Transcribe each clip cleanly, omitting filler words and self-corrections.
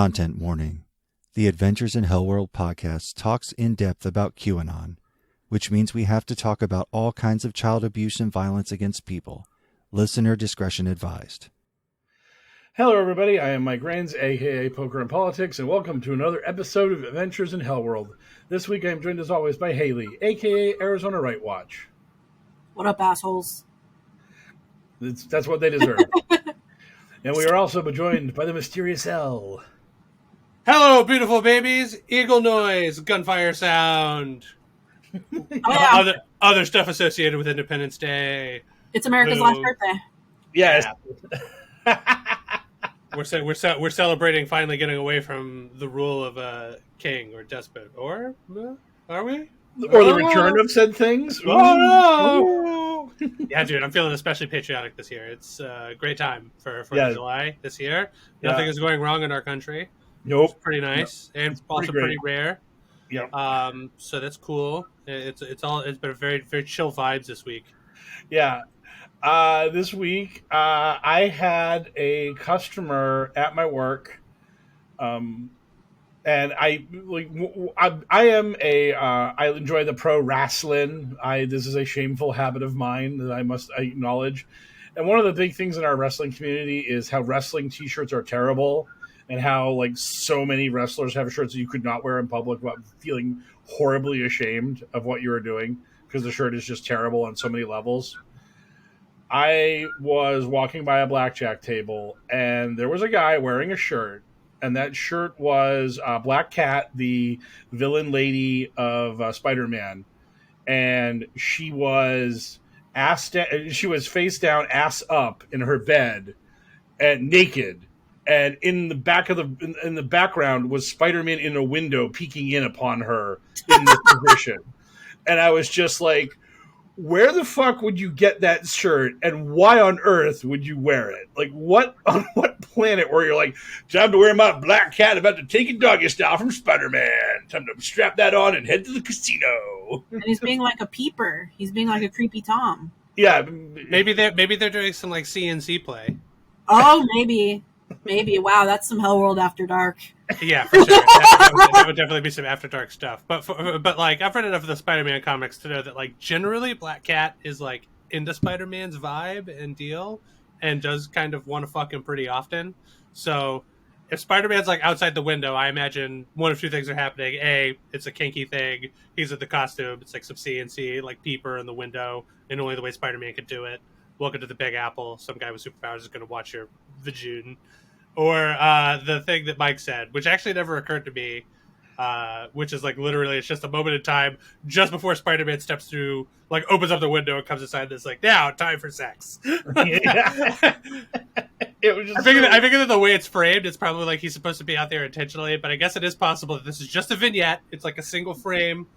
Content warning. The Adventures in HellwQrld podcast talks in depth about QAnon, which means we have to talk about all kinds of child abuse and violence against people. Listener discretion advised. Hello, everybody. I am Mike Rains, aka Poker and Politics, and welcome to another episode of Adventures in HellwQrld. This week, I am joined as always by Haley, aka Arizona Right Watch. What up, assholes? That's what they deserve. And we are also joined by the mysterious L. Hello, beautiful babies. Eagle noise, gunfire sound. Oh, yeah. Other stuff associated with Independence Day. It's America's last birthday. Yes. Yeah. We're celebrating finally getting away from the rule of a king or despot. Or are we? Or the return of said things. Oh no! Yeah, dude, I'm feeling especially patriotic this year. It's a great time for July this year. Nothing is going wrong in our country. Nope. It's pretty nice, and it's also pretty rare. Yeah. So that's cool. It's been very very chill vibes this week. Yeah. This week, I had a customer at my work, and I enjoy the pro wrestling. This is a shameful habit of mine that I must acknowledge. And one of the big things in our wrestling community is how wrestling T-shirts are terrible, and how so many wrestlers have shirts that you could not wear in public without feeling horribly ashamed of what you were doing because the shirt is just terrible on so many levels. I was walking by a blackjack table, and there was a guy wearing a shirt, and that shirt was Black Cat, the villain lady of Spider-Man, and she was face down, ass up in her bed, and naked, and in the background was Spider-Man in a window peeking in upon her in this position, and I was just like, where the fuck would you get that shirt, and why on earth would you wear it? On what planet where you're like, time to wear my Black Cat, about to take a doggy style from Spider-Man. Time to strap that on and head to the casino. And he's being like a peeper. He's being like a creepy Tom. Yeah. Maybe they're doing some CNC play. Oh, maybe. Wow, that's some HellwQrld After Dark. Yeah, for sure. That would definitely be some After Dark stuff. But I've read enough of the Spider-Man comics to know that generally Black Cat is into Spider-Man's vibe and deal, and does kind of want to fuck him pretty often. So if Spider-Man's outside the window, I imagine one of two things are happening. A, it's a kinky thing. He's in the costume. It's some CNC, peeper in the window, and only the way Spider-Man could do it. Welcome to the Big Apple. Some guy with superpowers is going to watch your vagina. Or the thing that Mike said, which actually never occurred to me, which is literally it's just a moment in time just before Spider-Man steps through, opens up the window and comes inside. That's now time for sex. It was just I figure that the way it's framed, it's probably he's supposed to be out there intentionally, but I guess it is possible that this is just a vignette. It's a single frame,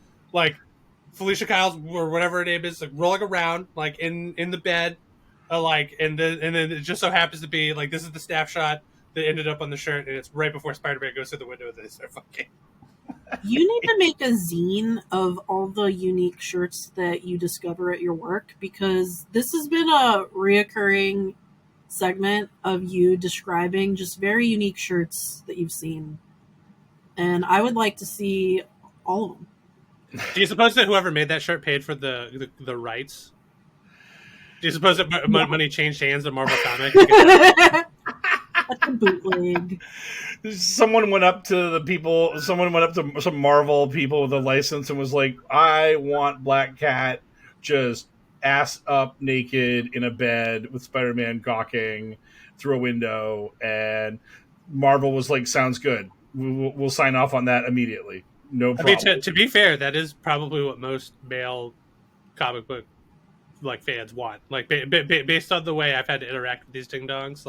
Felicia Kyle's or whatever her name is, rolling around in the bed, and then it just so happens to be this is the snapshot that ended up on the shirt, and it's right before Spider-Man goes through the window and they start fucking. You need to make a zine of all the unique shirts that you discover at your work, because this has been a reoccurring segment of you describing just very unique shirts that you've seen. And I would like to see all of them. Do you suppose that whoever made that shirt paid for the rights? Do you suppose that money changed hands at Marvel Comics? That's a bootleg. Someone went up to some Marvel people with a license and was like, I want Black Cat just ass up naked in a bed with Spider-Man gawking through a window. And Marvel was like, sounds good. We'll sign off on that immediately. No problem. I mean, to be fair, that is probably what most male comic book fans want. Based on the way I've had to interact with these ding-dongs,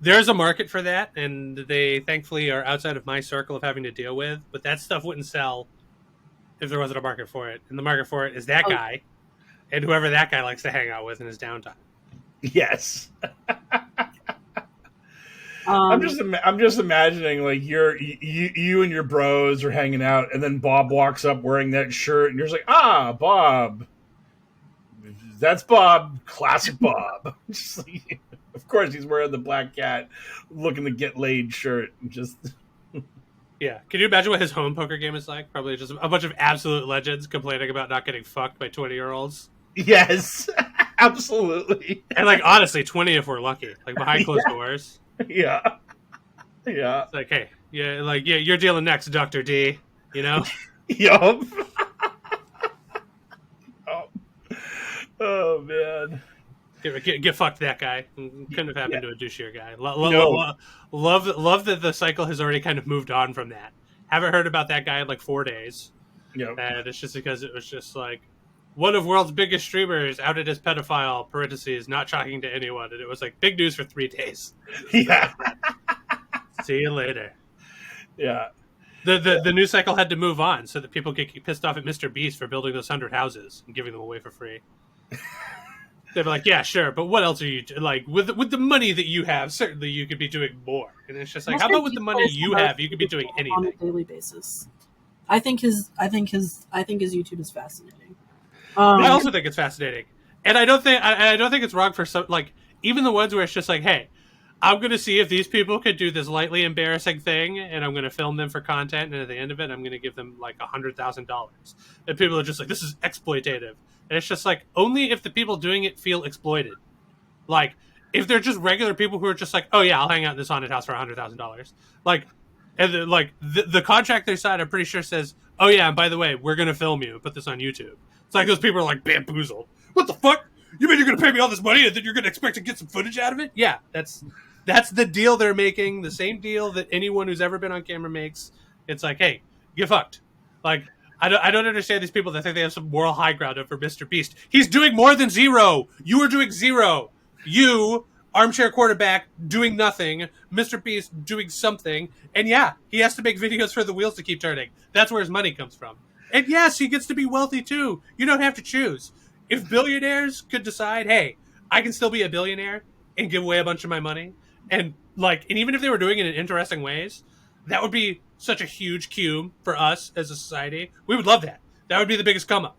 there's a market for that, and they thankfully are outside of my circle of having to deal with, but that stuff wouldn't sell if there wasn't a market for it. And the market for it is that guy, and whoever that guy likes to hang out with in his downtime. Yes. I'm just imagining you and your bros are hanging out, and then Bob walks up wearing that shirt, and you're just like, Bob. That's Bob. Classic Bob. Of course, he's wearing the Black Cat looking to get laid shirt. Yeah. Can you imagine what his home poker game is like? Probably just a bunch of absolute legends complaining about not getting fucked by 20-year-olds. Yes, absolutely. And like honestly, 20 if we're lucky. Like behind closed doors. Yeah, yeah, It's like, hey, yeah, you're dealing next, Dr. D. You know? yup. Oh man. Get fucked, that guy. Couldn't have happened to a douchier guy. No. Love that the cycle has already kind of moved on from that. Haven't heard about that guy in like 4 days. Yep. And it's just because it was just like one of world's biggest streamers outed as pedophile, parentheses, not shocking to anyone. And it was like big news for 3 days. Yeah. See you later. Yeah. The news cycle had to move on so that people get pissed off at Mr. Beast for building those 100 houses and giving them away for free. They'd be like, yeah, sure, but what else are you like with the money that you have? Certainly, you could be doing more. And it's just like, how about with the money you have, you could be doing anything on a daily basis. I think his YouTube is fascinating. I also think it's fascinating, and I don't think it's wrong for some, like, even the ones where it's just like, hey, I'm going to see if these people could do this lightly embarrassing thing, and I'm going to film them for content, and at the end of it, I'm going to give them like $100,000. And people are just like, this is exploitative. And it's just like, only if the people doing it feel exploited. Like, if they're just regular people who are just like, oh yeah, I'll hang out in this haunted house for $100,000. Like, and the contract they signed, I'm pretty sure says, oh yeah, and by the way, we're going to film you and put this on YouTube. It's like those people are like bamboozled. What the fuck? You mean you're going to pay me all this money and then you're going to expect to get some footage out of it? Yeah, that's the deal they're making. The same deal that anyone who's ever been on camera makes. It's like, hey, get fucked. Like, I don't understand these people that think they have some moral high ground over Mr. Beast. He's doing more than zero. You are doing zero. You, armchair quarterback, doing nothing. Mr. Beast doing something. And yeah, he has to make videos for the wheels to keep turning. That's where his money comes from. And yes, he gets to be wealthy too. You don't have to choose. If billionaires could decide, hey, I can still be a billionaire and give away a bunch of my money, and even if they were doing it in interesting ways, that would be such a huge cue for us as a society. We would love that. That would be the biggest come up.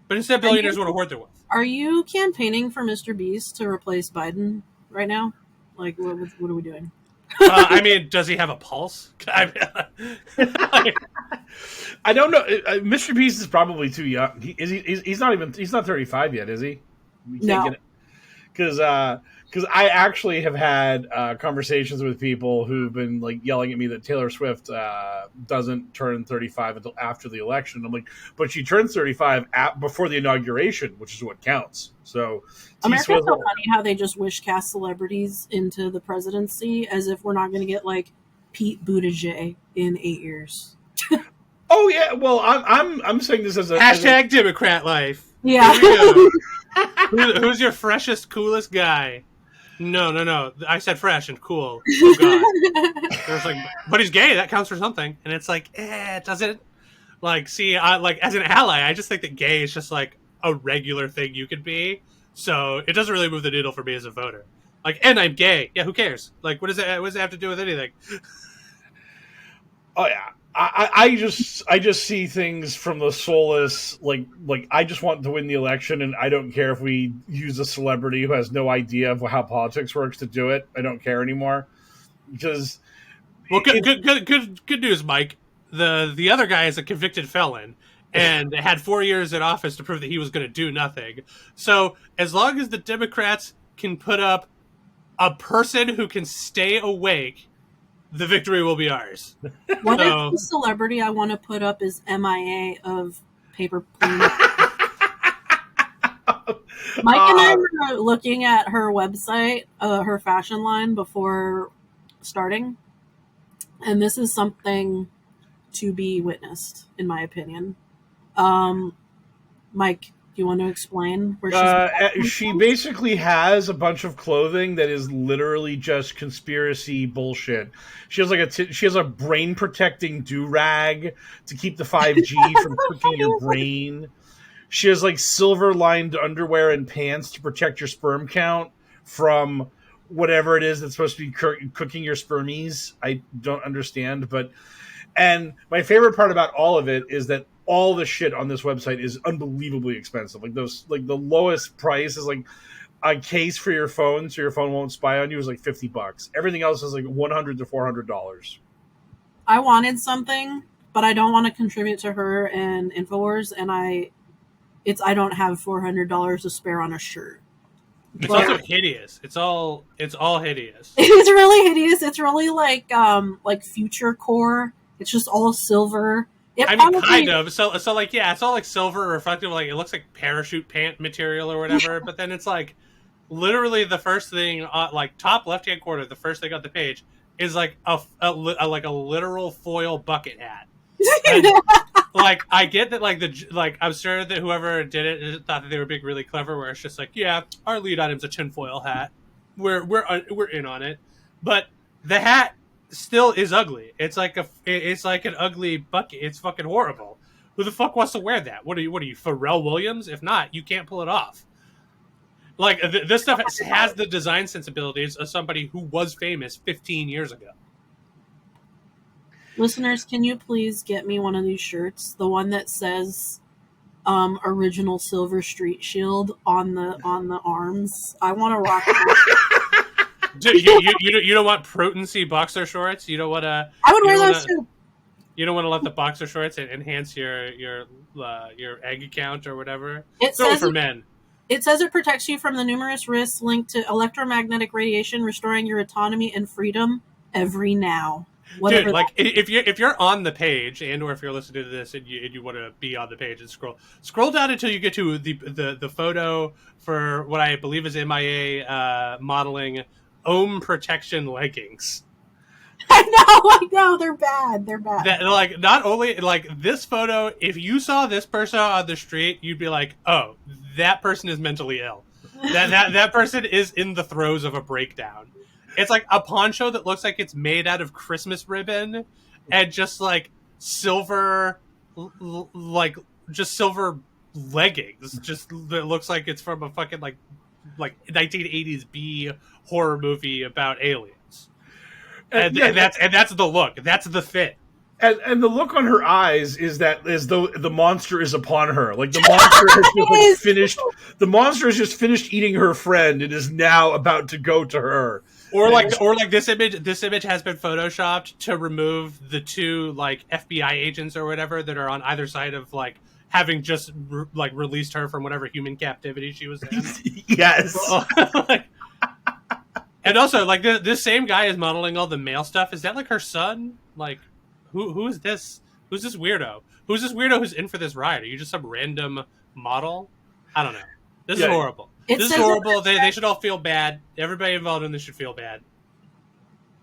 But instead, billionaires want to hoard their wealth. Are you campaigning for Mr. Beast to replace Biden right now? Like, what are we doing? I mean, does he have a pulse? I don't know. Mr. Beast is probably too young. He's not 35 yet, is he? No. Because I actually have had conversations with people who've been like yelling at me that Taylor Swift doesn't turn 35 until after the election. I'm like, but she turns 35 before the inauguration, which is what counts. So America's so funny how they just wish cast celebrities into the presidency as if we're not going to get like Pete Buttigieg in 8 years. Oh yeah, well I'm saying this as a hashtag Democrat life. Yeah. Who's your freshest, coolest guy? No. I said fresh and cool. Oh god. There's like, but he's gay. That counts for something. And it's like, it doesn't. Like, see, as an ally, I just think that gay is just like a regular thing you could be. So it doesn't really move the needle for me as a voter. Like, and I'm gay. Yeah, who cares? Like, what does it have to do with anything? Oh yeah. I just see things from the soulless, like I just want to win the election, and I don't care if we use a celebrity who has no idea of how politics works to do it. I don't care anymore, because good news, Mike. The other guy is a convicted felon and had 4 years in office to prove that he was going to do nothing. So as long as the Democrats can put up a person who can stay awake, the victory will be ours. What if the celebrity I want to put up is MIA of Paper Plane? Mike and I were looking at her website, her fashion line before starting, and this is something to be witnessed, in my opinion. Mike, do you want to explain where she basically has a bunch of clothing that is literally just conspiracy bullshit. She has a brain protecting do-rag to keep the 5G from cooking your brain. She has like silver lined underwear and pants to protect your sperm count from whatever it is that's supposed to be cooking your spermies. I don't understand, and my favorite part about all of it is that all the shit on this website is unbelievably expensive. Like the lowest price is like a case for your phone, so your phone won't spy on you, is like $50. Everything else is like $100 to $400. I wanted something, but I don't want to contribute to her and Infowars, and I don't have $400 to spare on a shirt. It's But also hideous. It's all hideous. it's really hideous. It's really like future core. It's just all silver. I mean, kind of. So like, yeah, it's all like silver reflective. Like, it looks like parachute pant material or whatever. But then it's like, literally the first thing, like top left hand corner, the first thing on the page is like a literal foil bucket hat. And, like, I get that, like I'm sure that whoever did it thought that they were being really clever. Where it's just like, yeah, our lead item's a tinfoil hat. We're in on it, but the hat still is ugly. It's like an ugly bucket. It's fucking horrible. Who the fuck wants to wear that? What are you, Pharrell Williams? If not, you can't pull it off. Like, this stuff has the design sensibilities of somebody who was famous 15 years ago. Listeners, can you please get me one of these shirts? The one that says original Silver Street Shield on the arms. I want to rock it. Dude, you don't want Potency boxer shorts? You don't want to... I would wear those too. You don't want to let the boxer shorts enhance your egg count or whatever? It Throw says for men. It says it protects you from the numerous risks linked to electromagnetic radiation, restoring your autonomy and freedom every now. Dude, like, if you're on the page, and or if you're listening to this and you want to be on the page and scroll down until you get to the photo for what I believe is MIA modeling ohm protection leggings. I know, they're bad. That, like, not only, like, this photo, if you saw this person on the street, you'd be like, oh, that person is mentally ill. That person is in the throes of a breakdown. It's like a poncho that looks like it's made out of Christmas ribbon and just like silver, just silver leggings. Just that looks like it's from a fucking like 1980s B horror movie about aliens. And that's the look. That's the fit. And the look on her eyes is that as though the monster is upon her. Like the monster has just finished. The monster has just finished eating her friend and is now about to go to her. Or like this image. This image has been photoshopped to remove the two like FBI agents or whatever that are on either side of like having just released her from whatever human captivity she was in. Yes. And also, like, this same guy is modeling all the male stuff. Is that like her son? Like, who is this? Who's this weirdo? Who's this weirdo who's in for this ride? Are you just some random model? I don't know. This is horrible. This is horrible. They should all feel bad. Everybody involved in this should feel bad.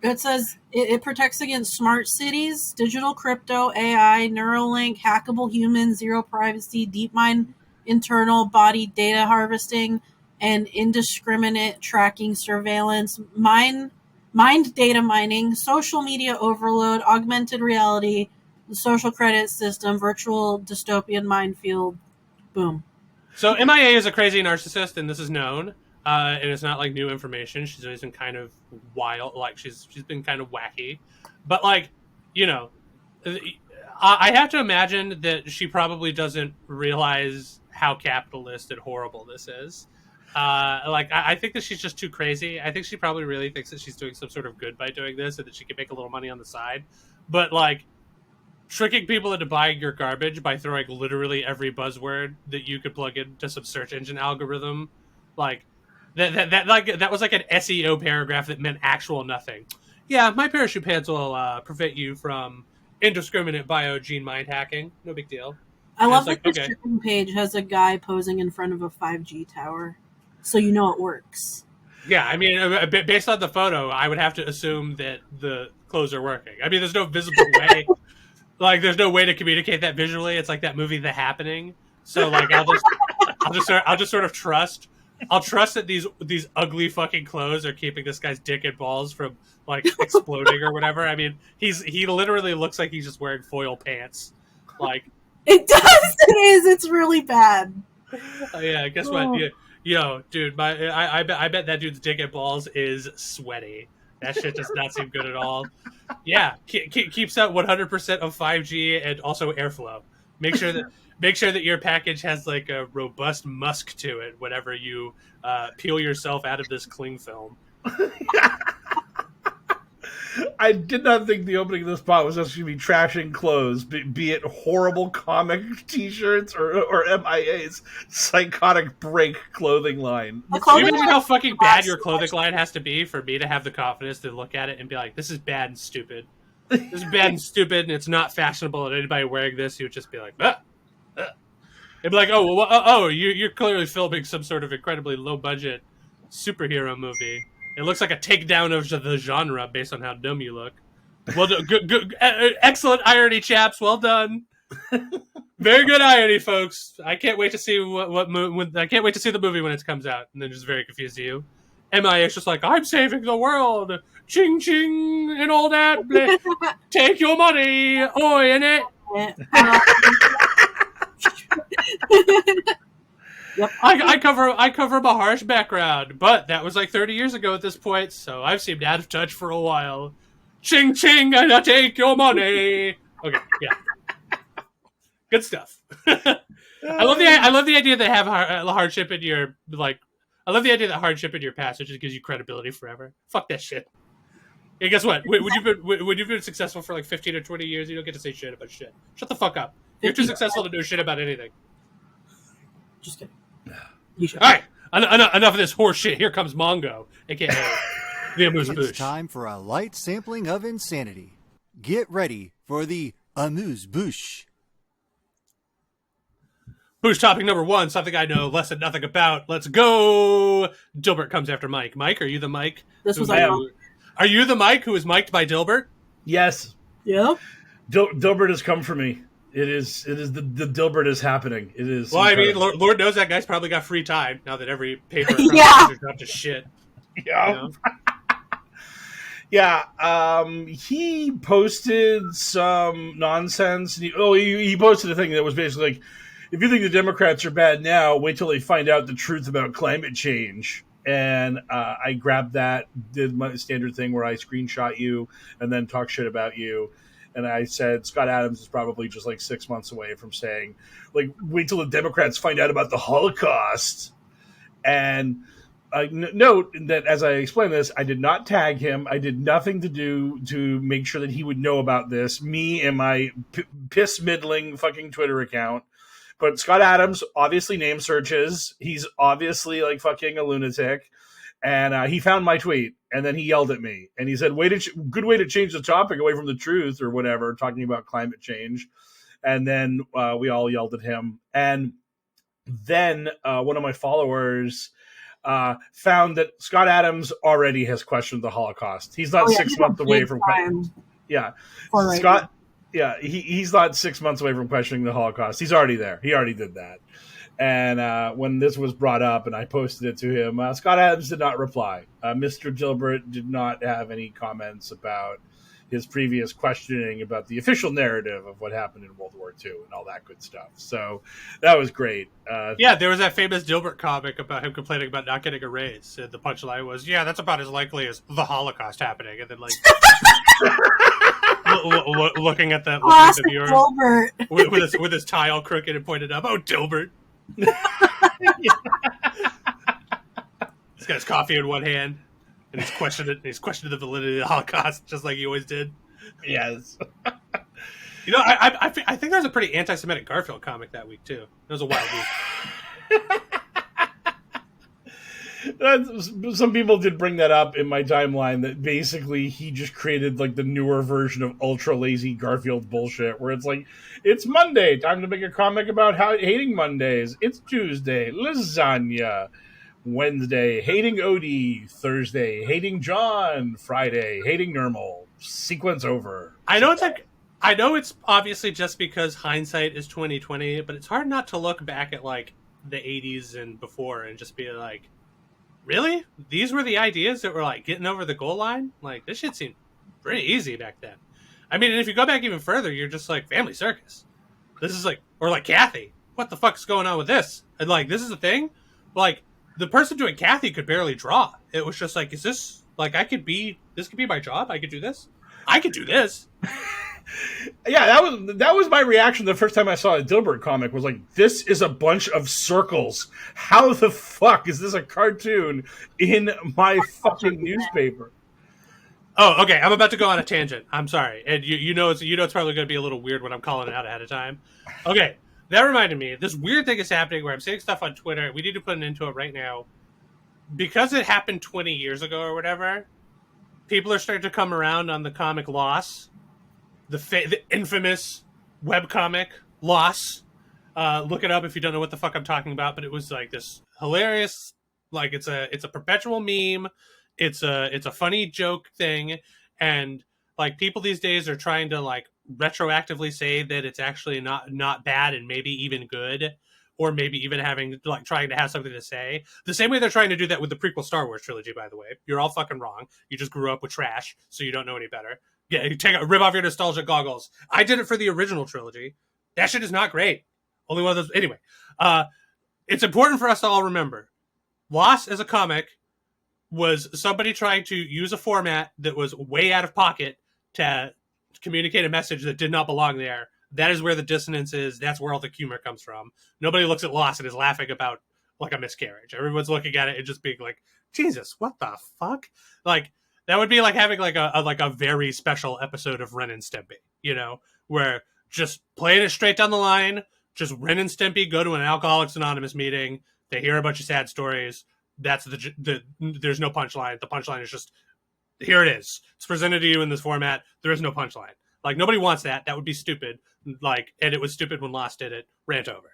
It says it protects against smart cities, digital crypto, AI, Neuralink, hackable humans, zero privacy, DeepMind, internal body data harvesting, and indiscriminate tracking surveillance, mind data mining, social media overload, augmented reality, the social credit system, virtual dystopian minefield. Boom. So MIA is a crazy narcissist, and this is known, and it's not like new information. She's always been kind of wild, like she's been kind of wacky, but like, you know, I have to imagine that she probably doesn't realize how capitalist and horrible this is. I think that she's just too crazy. I think she probably really thinks that she's doing some sort of good by doing this, and that she can make a little money on the side. But like, tricking people into buying your garbage by throwing literally every buzzword that you could plug into some search engine algorithm, like that was like an SEO paragraph that meant actual nothing. Yeah, my parachute pants will prevent you from indiscriminate gene mind hacking. No big deal. I love that the shipping page has a guy posing in front of a 5G tower, so you know it works. Yeah, I mean, based on the photo, I would have to assume that the clothes are working. I mean, there's no visible way. Like, there's no way to communicate that visually. It's like that movie, The Happening. So, like, I'll just sort of trust. I'll trust that these ugly fucking clothes are keeping this guy's dick and balls from like exploding or whatever. I mean, he literally looks like he's just wearing foil pants. Like, it does. It is. It's really bad. Yeah. Guess what? Yo, dude, I bet that dude's dick and balls is sweaty. That shit does not seem good at all. Yeah, keeps out 100% of 5G and also airflow. Make sure that your package has like a robust musk to it whenever you peel yourself out of this cling film. I did not think the opening of this pod was just going to be trashing clothes, be it horrible comic T-shirts or MIA's psychotic break clothing line. Can you imagine how fucking bad your clothing line has to be for me to have the confidence to look at it and be like, this is bad and stupid. This is bad and stupid, and it's not fashionable, and anybody wearing this, you would just be like, ah. It'd be like, you're clearly filming some sort of incredibly low-budget superhero movie. It looks like a takedown of the genre based on how dumb you look. Well, good, excellent irony, chaps. Well done. Very good irony, folks. I can't wait to see I can't wait to see the movie when it comes out. And then just very confused to you. MIA is just like, I'm saving the world. Ching ching and all that. Take your money. Oi, in it. Yep. I cover my harsh background, but that was like 30 years ago at this point, so I've seemed out of touch for a while. Ching ching, and I take your money. Okay, yeah, good stuff. I love the idea that have hardship in your I love the idea that hardship in your past just gives you credibility forever. Fuck that shit. Yeah, guess what? When you've been successful for like 15 or 20 years, you don't get to say shit about shit. Shut the fuck up. You're too successful to do shit about anything. Just kidding. All right, enough of this horse shit. Here comes Mongo, aka the Amuse-Bouche. It's time for a light sampling of insanity. Get ready for the Amuse-Bouche. Bouche topic number 1, something I know less than nothing about. Let's go. Dilbert comes after Mike. Mike, are you the Mike? Are you the Mike who is mic'd by Dilbert? Yes. Yeah. Dilbert has come for me. It is the Dilbert is happening. It is. Well, incredible. I mean, Lord knows that guy's probably got free time now that every paper is dropped to shit. Yeah. You know? Yeah. He posted some nonsense. He posted a thing that was basically like, if you think the Democrats are bad now, wait till they find out the truth about climate change. And I grabbed that, did my standard thing where I screenshot you and then talk shit about you. And I said, Scott Adams is probably just like 6 months away from saying, like, wait till the Democrats find out about the Holocaust. And note that as I explain this, I did not tag him. I did nothing to do to make sure that he would know about this. Me and my piss-middling fucking Twitter account. But Scott Adams obviously name searches. He's obviously like fucking a lunatic. And he found my tweet, and then he yelled at me. And he said, good way to change the topic away from the truth or whatever, talking about climate change. And then we all yelled at him. And then one of my followers found that Scott Adams already has questioned the Holocaust. He's not 6 months away from yeah. Scott, yeah, he's not 6 months away from questioning the Holocaust. He's already there. He already did that. And when this was brought up and I posted it to him, Scott Adams did not reply. Mr. Dilbert did not have any comments about his previous questioning about the official narrative of what happened in World War II and all that good stuff. So that was great. Yeah, there was that famous Dilbert comic about him complaining about not getting a raise. And the punchline was, yeah, that's about as likely as the Holocaust happening. And then, like, looking at the viewer with his tie all crooked and pointed up, oh, Dilbert. He's got his coffee in one hand, and he's questioning the validity of the Holocaust, just like he always did. Yes. You know, I think there was a pretty anti-Semitic Garfield comic that week too. It was a wild week. Some people did bring that up in my timeline, that basically he just created like the newer version of ultra lazy Garfield bullshit, where it's like, it's Monday, time to make a comic about hating Mondays. It's Tuesday, lasagna. Wednesday, hating Odie. Thursday, hating John. Friday, hating Normal. Sequence over. I know it's obviously just because hindsight is 20/20, but it's hard not to look back at like the 80s and before and just be like, really? These were the ideas that were like getting over the goal line? Like, this shit seemed pretty easy back then. I mean, and if you go back even further, you're just like, Family Circus. This is like, or like Kathy. What the fuck's going on with this? And like, this is a thing? Like, the person doing Kathy could barely draw. It was just like, is this, like, this could be my job? I could do this? I could do this. Yeah, that was my reaction the first time I saw a Dilbert comic, was like, this is a bunch of circles. How the fuck is this a cartoon in my fucking newspaper? Oh, okay. I'm about to go on a tangent. I'm sorry, and you know it's probably going to be a little weird when I'm calling it out ahead of time. Okay, that reminded me. This weird thing is happening where I'm seeing stuff on Twitter. We need to put an end to it right now because it happened 20 years ago or whatever. People are starting to come around on the comic Loss, the infamous webcomic Loss. Look it up if you don't know what the fuck I'm talking about. But it was like this hilarious, like it's a perpetual meme. It's a funny joke thing, and like people these days are trying to like retroactively say that it's actually not bad and maybe even good, or maybe even having like trying to have something to say. The same way they're trying to do that with the prequel Star Wars trilogy. By the way, you're all fucking wrong. You just grew up with trash, so you don't know any better. Yeah, you rip off your nostalgia goggles. I did it for the original trilogy. That shit is not great. Only one of those. Anyway, it's important for us to all remember, Lost as a comic was somebody trying to use a format that was way out of pocket to communicate a message that did not belong there. That is where the dissonance is. That's where all the humor comes from. Nobody looks at Lost and is laughing about like a miscarriage. Everyone's looking at it and just being like, Jesus, what the fuck? Like, that would be like having like a very special episode of Ren and Stimpy, you know, where just playing it straight down the line, just Ren and Stimpy go to an Alcoholics Anonymous meeting, they hear a bunch of sad stories. That's there's no punchline. The punchline is just, here it is. It's presented to you in this format. There is no punchline. Like, nobody wants that. That would be stupid. Like, and it was stupid when Lost did it. Rant over.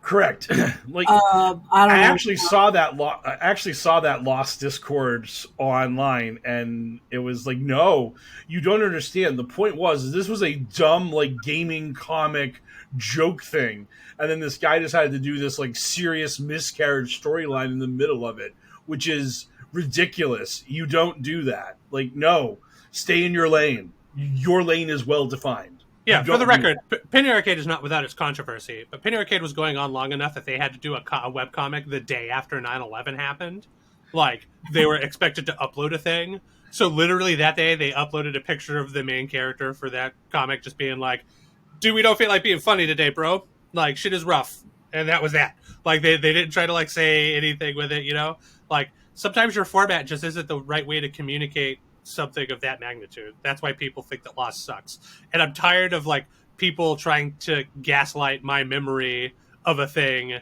Correct. Like, I actually saw that. I actually saw that Lost discourse online, and it was like, no, you don't understand. The point was, this was a dumb like gaming comic joke thing, and then this guy decided to do this like serious miscarriage storyline in the middle of it, which is ridiculous. You don't do that. Like, no, stay in your lane. Your lane is well defined. Yeah, for the record, Penny Arcade is not without its controversy, but Penny Arcade was going on long enough that they had to do a webcomic the day after 9/11 happened. Like, they were expected to upload a thing. So literally that day, they uploaded a picture of the main character for that comic just being like, dude, we don't feel like being funny today, bro. Like, shit is rough. And that was that. Like, they didn't try to, like, say anything with it, you know? Like, sometimes your format just isn't the right way to communicate something of that magnitude. That's why people think that Lost sucks. And I'm tired of like people trying to gaslight my memory of a thing,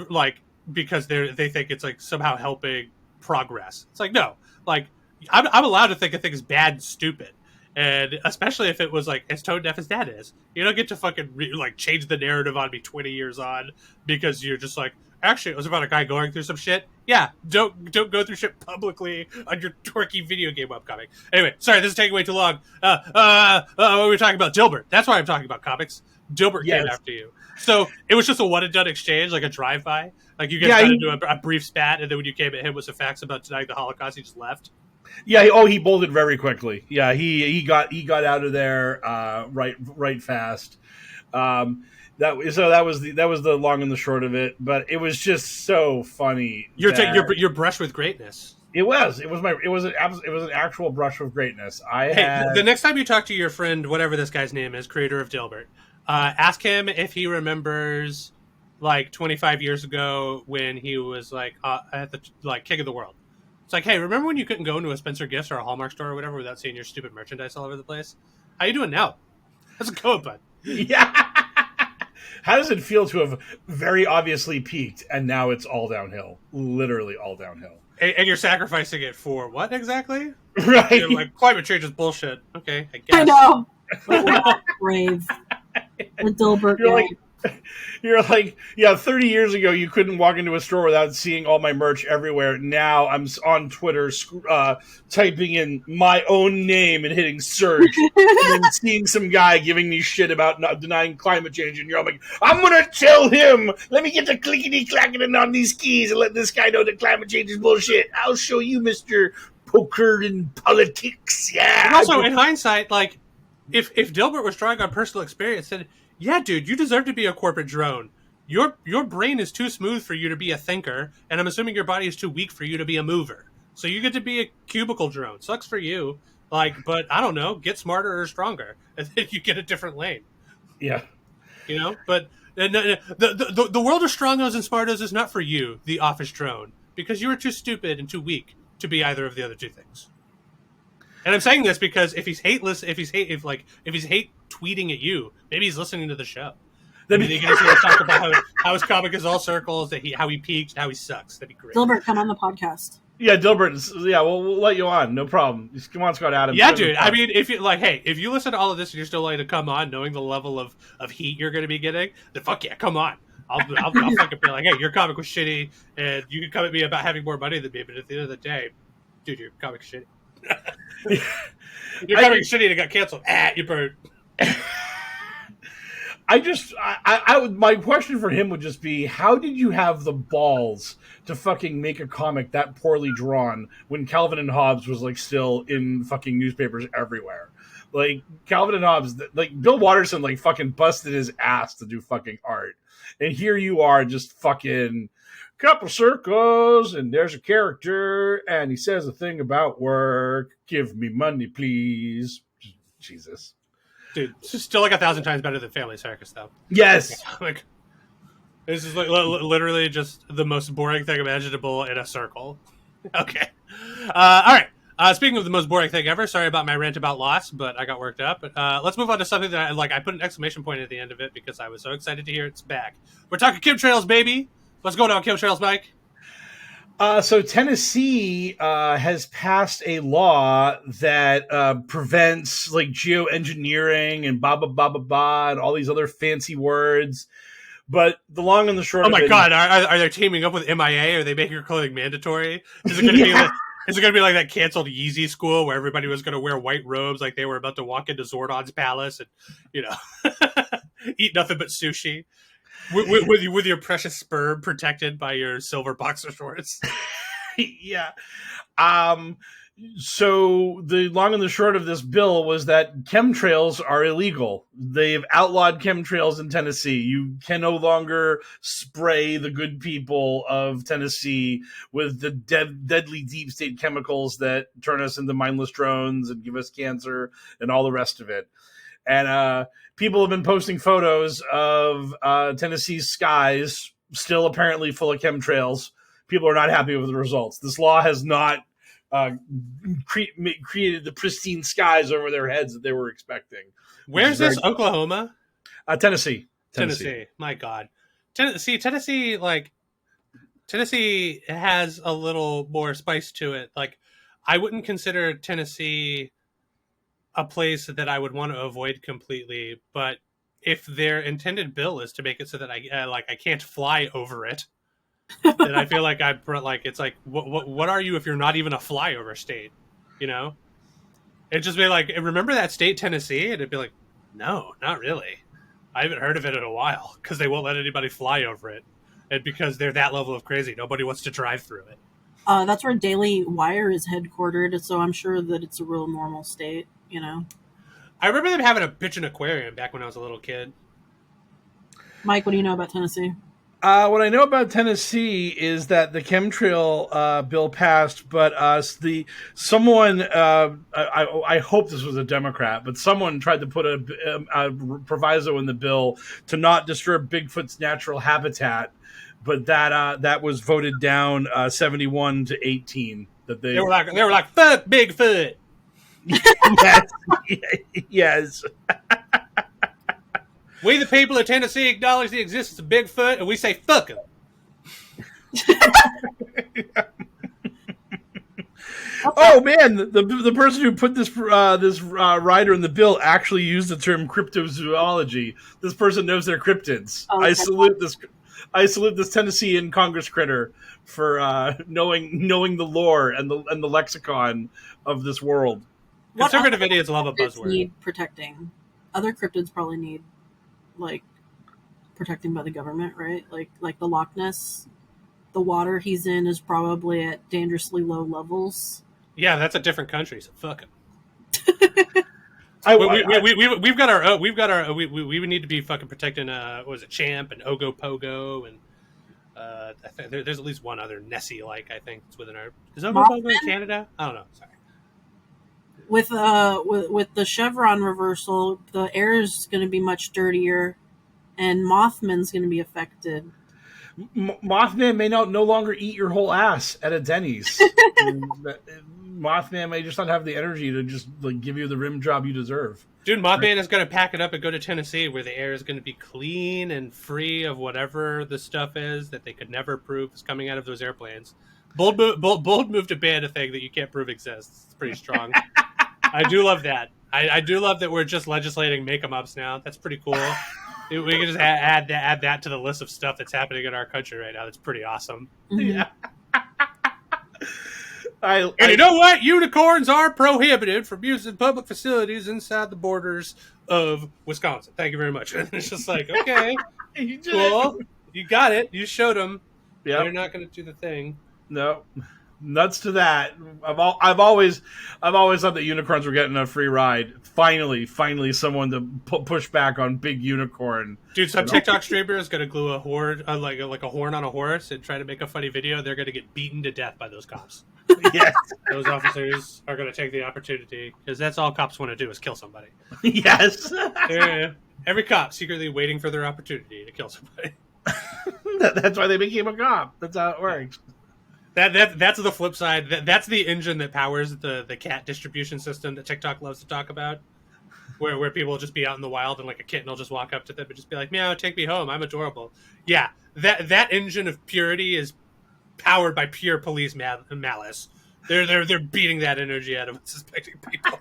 like because they think it's like somehow helping progress. It's like, no, like I'm allowed to think a thing is bad and stupid, and especially if it was like as tone deaf as that is. You don't get to fucking like change the narrative on me 20 years on because you're just like, actually, it was about a guy going through some shit. Yeah, don't go through shit publicly on your dorky video game webcomic. Anyway, sorry, this is taking way too long. What were we talking about? Dilbert. That's why I'm talking about comics. Dilbert came after you. So it was just a one-and-done exchange, like a drive-by. Like you guys tried to do a brief spat, and then when you came at him with some facts about denying the Holocaust, he just left. Yeah. He bolted very quickly. Yeah. He got out of there right fast. That was the long and the short of it, but it was just so funny. Your brush with greatness. It was an actual brush with greatness. The next time you talk to your friend, whatever this guy's name is, creator of Dilbert, ask him if he remembers like 25 years ago when he was like at the like King of the World. It's like, hey, remember when you couldn't go into a Spencer Gifts or a Hallmark store or whatever without seeing your stupid merchandise all over the place? How you doing now? How's it going, bud? Yeah. How does it feel to have very obviously peaked and now it's all downhill? Literally all downhill. And you're sacrificing it for what exactly? Right. You're like, climate change is bullshit. Okay, I guess. I know. Brave. The Dilbert guy. You're like, yeah, 30 years ago, you couldn't walk into a store without seeing all my merch everywhere. Now I'm on Twitter typing in my own name and hitting search and then seeing some guy giving me shit about not denying climate change. And you're all like, I'm going to tell him. Let me get the clickety-clacking on these keys and let this guy know that climate change is bullshit. I'll show you, Mr. Poker in politics. Yeah. And also, in hindsight, like, if Dilbert was drawing on personal experience, then yeah, dude, you deserve to be a corporate drone. Your brain is too smooth for you to be a thinker, and I'm assuming your body is too weak for you to be a mover. So you get to be a cubicle drone. Sucks for you. Like, but I don't know, get smarter or stronger, and then you get a different lane. Yeah. You know, but the world of strongos and smartos is not for you, the office drone, because you are too stupid and too weak to be either of the other two things. And I'm saying this because if he's hate tweeting at you, maybe he's listening to the show. Then you can just talk about how his comic is all circles, how he peaked, how he sucks. That'd be great. Dilbert, come on the podcast. Yeah, Dilbert. Yeah, we'll let you on. No problem. Just come on, Scott Adams. Yeah, dude. I mean, if you if you listen to all of this and you're still willing to come on, knowing the level of heat you're going to be getting, then fuck yeah, come on. I'll fucking be like, hey, your comic was shitty, and you can come at me about having more money than me, but at the end of the day, dude, your comic's shitty. Your comic's shitty and it got canceled. You burned. My question for him would just be, how did you have the balls to fucking make a comic that poorly drawn when Calvin and Hobbes was like still in fucking newspapers everywhere? Like Calvin and Hobbes, like Bill Watterson, like fucking busted his ass to do fucking art, and here you are just fucking couple circles, and there's a character, and he says a thing about work. Give me money, please. Jesus. Dude, this is still like 1,000 times better than Family Circus, though. Yes. Like, this is like literally just the most boring thing imaginable in a circle. Okay. All right. Speaking of the most boring thing ever, sorry about my rant about loss, but I got worked up. Let's move on to something that I put an exclamation point at the end of it because I was so excited to hear it's back. We're talking chemtrails, baby. What's going on, chemtrails, Mike? So Tennessee has passed a law that prevents like geoengineering and and all these other fancy words. But the long and the short. Oh my God! Are they teaming up with MIA? Are they making your clothing mandatory? Is it going to be like? Is it going to be like that canceled Yeezy school where everybody was going to wear white robes like they were about to walk into Zordon's palace and eat nothing but sushi? With your precious sperm protected by your silver boxer shorts. Yeah. So the long and the short of this bill was that chemtrails are illegal. They've outlawed chemtrails in Tennessee. You can no longer spray the good people of Tennessee with the deadly deep state chemicals that turn us into mindless drones and give us cancer and all the rest of it. And people have been posting photos of Tennessee's skies, still apparently full of chemtrails. People are not happy with the results. This law has not created the pristine skies over their heads that they were expecting. Where's this? Oklahoma? Tennessee. My God. Tennessee has a little more spice to it. Like, I wouldn't consider Tennessee a place that I would want to avoid completely, but if their intended bill is to make it so that I can't fly over it, then I feel like it's like what are you if you're not even a flyover state? You know, it'd just be like, remember that state Tennessee, and it'd be like, no, not really. I haven't heard of it in a while because they won't let anybody fly over it, and because they're that level of crazy, nobody wants to drive through it. That's where Daily Wire is headquartered, so I'm sure that it's a real normal state. You know, I remember them having a bitchin' aquarium back when I was a little kid. Mike, what do you know about Tennessee? What I know about Tennessee is that the chemtrail bill passed, but someone I hope this was a Democrat, but someone tried to put a proviso in the bill to not disturb Bigfoot's natural habitat, but that was voted down 71-18. That they were like fuck Bigfoot. Yes. We, the people of Tennessee, acknowledge the existence of Bigfoot, and we say fuck him. Oh man, the person who put this rider in the bill actually used the term cryptozoology. This person knows their cryptids. Oh, I salute this Tennessean Congress critter for knowing the lore and the lexicon of this world. Conservative idiots love a buzzword. Need protecting. Other cryptids probably need protecting by the government, right? Like the Loch Ness, the water he's in is probably at dangerously low levels. Yeah, that's a different country, so fuck him. We've got our we would need to be fucking protecting what was it, Champ and Ogopogo, and I think there's at least one other Nessie I think it's within our. Is Ogopogo in Canada? I don't know. Sorry. With the Chevron reversal, the air is going to be much dirtier, and Mothman's going to be affected. Mothman may no longer eat your whole ass at a Denny's. Mothman may just not have the energy to just like give you the rim job you deserve. Dude, Mothman is going to pack it up and go to Tennessee, where the air is going to be clean and free of whatever the stuff is that they could never prove is coming out of those airplanes. Bold move to ban a thing that you can't prove exists. It's pretty strong. I do love that. I do love that we're just legislating make-em-ups now. That's pretty cool. We can just add that to the list of stuff that's happening in our country right now. That's pretty awesome. Yeah. And you know what? Unicorns are prohibited from using public facilities inside the borders of Wisconsin. Thank you very much. It's just like, okay, cool. You got it. You showed them. Yeah, they're not going to do the thing. No, nuts to that. I've always thought that unicorns were getting a free ride. Finally, someone to push back on big unicorn. Dude, some TikTok streamer is going to glue a horn, like a horn on a horse and try to make a funny video. They're going to get beaten to death by those cops. Yes, those officers are going to take the opportunity, because that's all cops want to do is kill somebody. Yes, every cop secretly waiting for their opportunity to kill somebody. That's why they became a cop. That's how it works. That's the flip side. That's the engine that powers the cat distribution system that TikTok loves to talk about, where people will just be out in the wild and like a kitten will just walk up to them and just be like, "Meow, take me home. I'm adorable." Yeah, that engine of purity is powered by pure police malice. They're beating that energy out of unsuspecting people.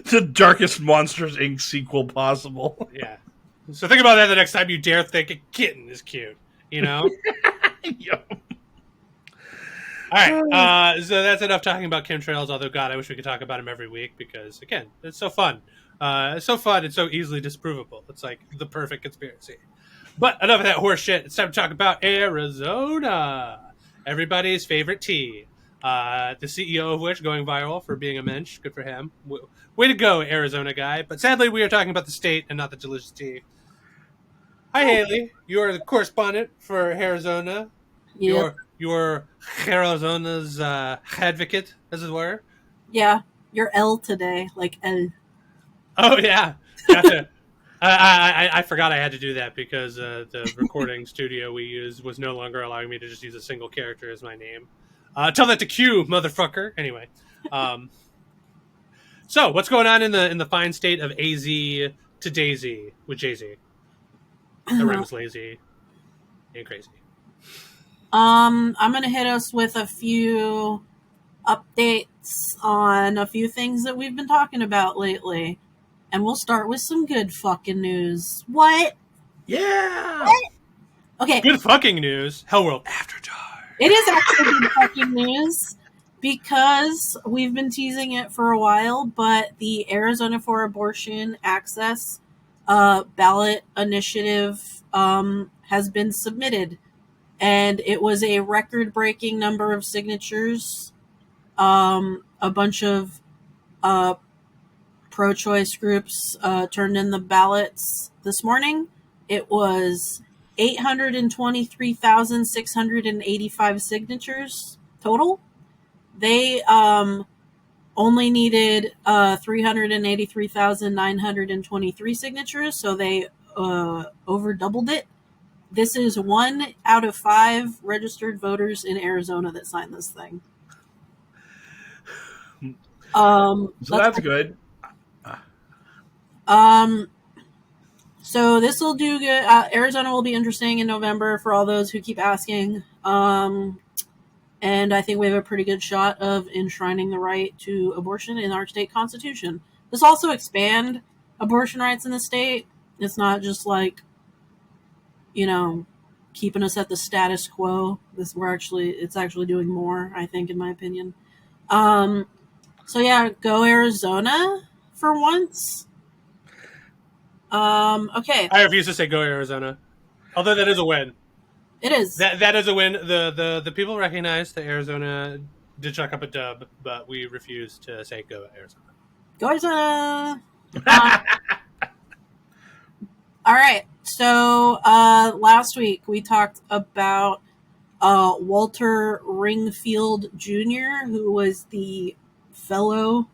The Darkest Monsters Inc. sequel possible. Yeah. So think about that the next time you dare think a kitten is cute. You know. Yep. All right. So that's enough talking about chemtrails. Although, God, I wish we could talk about them every week, because again, it's so fun. It's so fun and so easily disprovable. It's like the perfect conspiracy. But enough of that horse shit. It's time to talk about Arizona, everybody's favorite tea. The CEO of which going viral for being a mensch. Good for him. Way to go, Arizona guy. But sadly, we are talking about the state and not the delicious tea. Hi, Haley. You are the correspondent for Arizona. Yep. You're Arizona's advocate, as it were. Yeah, you're L today, like L. Oh yeah, gotcha. I forgot I had to do that because the recording studio we used was no longer allowing me to just use a single character as my name. Tell that to Q, motherfucker. Anyway, so what's going on in the fine state of AZ to Daisy with Jay-Z? That rhymes lazy and crazy. I'm gonna hit us with a few updates on a few things that we've been talking about lately. And we'll start with some good fucking news. What? Yeah. What? Okay. Good fucking news. HellwQrld After Dark. It is actually good fucking news, because we've been teasing it for a while, but the Arizona for Abortion Access ballot initiative has been submitted. And it was a record-breaking number of signatures. A bunch of pro-choice groups turned in the ballots this morning. It was 823,685 signatures total. They only needed 383,923 signatures, so they over doubled it. This is 1 out of 5 registered voters in Arizona that signed this thing. So that's good. So this will do good. Arizona will be interesting in November for all those who keep asking. And I think we have a pretty good shot of enshrining the right to abortion in our state constitution. This also expand abortion rights in the state. It's not just like, keeping us at the status quo. It's actually doing more, I think, in my opinion. So yeah, go Arizona for once. Okay. I refuse to say go Arizona. Although that is a win. It is. That is a win. The people recognize that Arizona did chuck up a dub, but we refuse to say go Arizona. Go Arizona. All right. So last week we talked about Walter Ringfield Jr., who was the fellow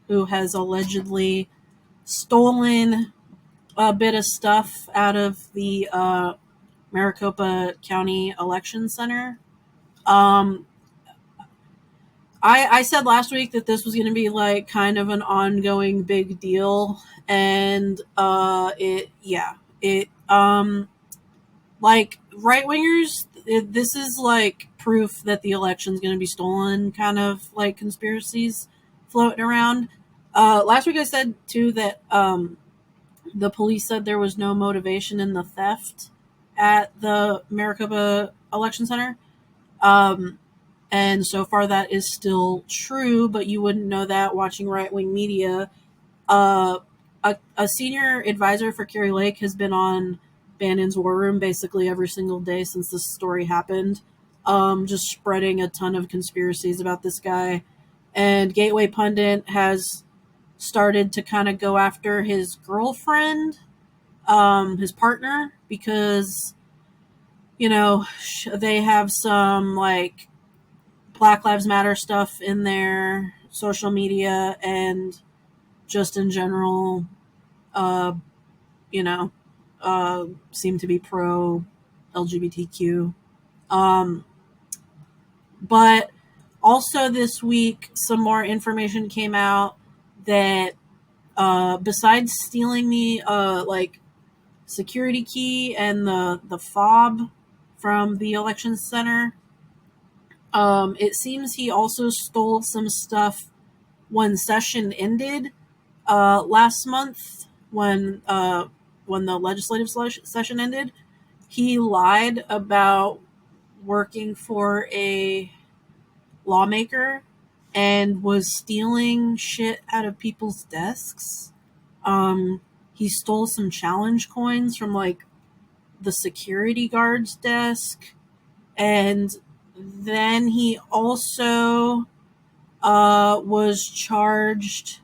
who has allegedly stolen a bit of stuff out of the Maricopa County Election Center. I said last week that this was going to be like kind of an ongoing big deal, and like right wingers, this is like proof that the election's going to be stolen, kind of like conspiracies floating around. Last week I said too that the police said there was no motivation in the theft at the Maricopa Election Center. And so far that is still true, but you wouldn't know that watching right-wing media. A senior advisor for Kari Lake has been on Bannon's War Room basically every single day since this story happened, just spreading a ton of conspiracies about this guy. And Gateway Pundit has started to kind of go after his girlfriend, his partner, because, you know, they have some, like, Black Lives Matter stuff in their social media and just in general, seem to be pro LGBTQ. But also this week, some more information came out that besides stealing the security key and the fob from the election center, it seems he also stole some stuff when session ended last month, when the legislative session ended. He lied about working for a lawmaker and was stealing shit out of people's desks. He stole some challenge coins from like the security guard's desk, and then he also was charged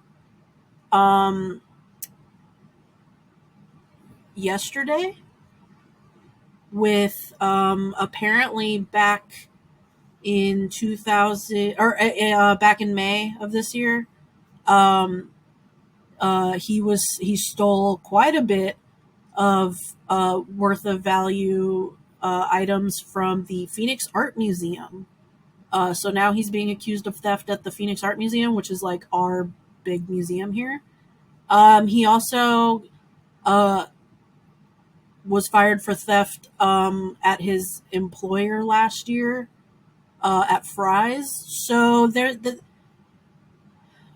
yesterday with apparently back in 2000 or back in May of this year, he stole quite a bit of worth of value items from the Phoenix Art Museum. So now he's being accused of theft at the Phoenix Art Museum, which is like our big museum here. He also was fired for theft at his employer last year at Fry's. So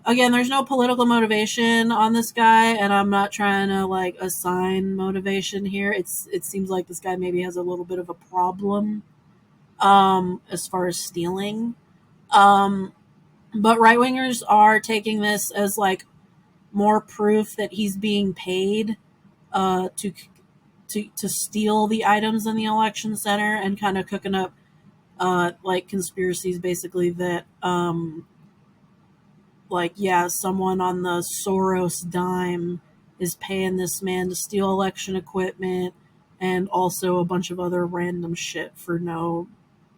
again, there's no political motivation on this guy, and I'm not trying to like assign motivation here. It seems like this guy maybe has a little bit of a problem as far as stealing. But right-wingers are taking this as like more proof that he's being paid to steal the items in the election center, and kind of cooking up like conspiracies basically that someone on the Soros dime is paying this man to steal election equipment and also a bunch of other random shit for no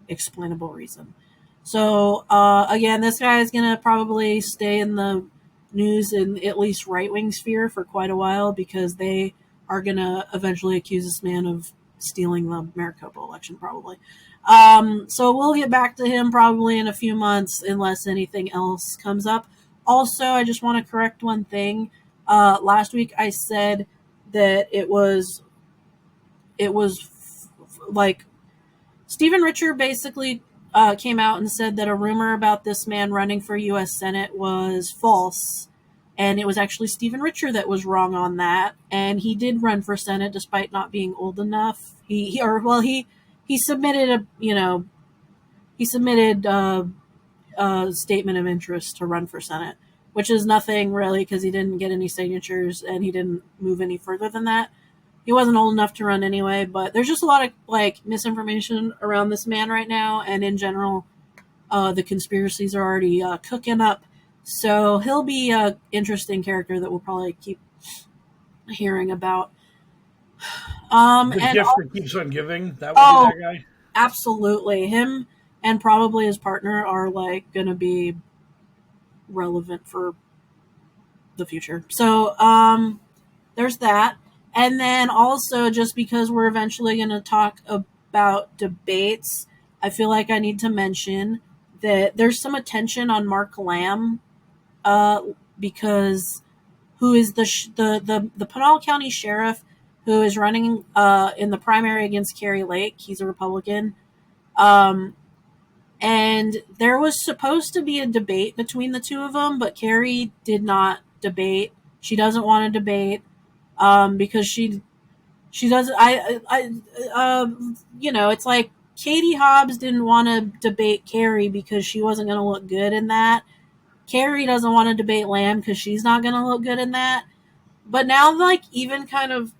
explainable reason. So again, this guy is going to probably stay in the news in at least right-wing sphere for quite a while, because they are going to eventually accuse this man of stealing the Maricopa election probably. So we'll get back to him probably in a few months unless anything else comes up. Also, I just want to correct one thing. Last week I said that it was like Stephen Richer basically came out and said that a rumor about this man running for U.S. Senate was false, and it was actually Stephen Richer that was wrong on that. And he did run for Senate despite not being old enough. He submitted a statement of interest to run for Senate, which is nothing really because he didn't get any signatures and he didn't move any further than that. He wasn't old enough to run anyway, but there's just a lot of like misinformation around this man right now, and in general, the conspiracies are already cooking up. So he'll be an interesting character that we'll probably keep hearing about. The gift that keeps on giving. That would be that guy. Absolutely, him and probably his partner are like going to be relevant for the future. So there's that. And then also, just because we're eventually going to talk about debates, I feel like I need to mention that there's some attention on Mark Lamb, because who is the Pinal County sheriff who is running in the primary against Kari Lake. He's a Republican. And there was supposed to be a debate between the two of them, but Kari did not debate. She doesn't want to debate because she doesn't. It's like Katie Hobbs didn't want to debate Kari because she wasn't going to look good in that. Kari doesn't want to debate Lamb because she's not going to look good in that. But now, like, even kind of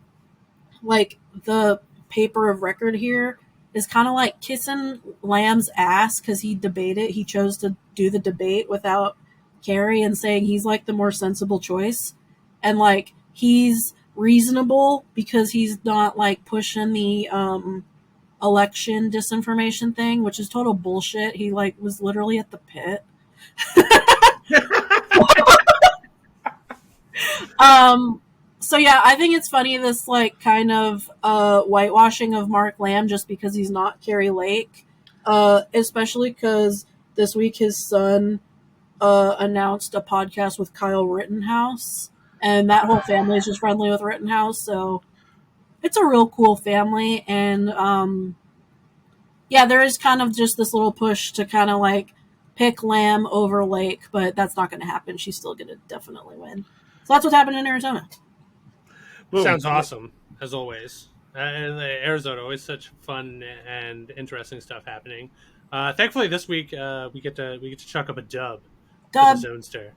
like the paper of record here is kind of like kissing Lamb's ass because he debated. He chose to do the debate without Kari and saying he's like the more sensible choice. And like he's reasonable because he's not like pushing the election disinformation thing, which is total bullshit. He like was literally at the pit. So yeah, I think it's funny, this like kind of whitewashing of Mark Lamb just because he's not Kari Lake, especially because this week his son announced a podcast with Kyle Rittenhouse, and that whole family is just friendly with Rittenhouse, so it's a real cool family. And there is kind of just this little push to kind of like pick Lamb over Lake, but that's not going to happen. She's still going to definitely win. So that's what's happening in Arizona. Boom. Sounds awesome, as always. Arizona, always such fun and interesting stuff happening. Thankfully, this week we get to chuck up a dub. For the Zonester.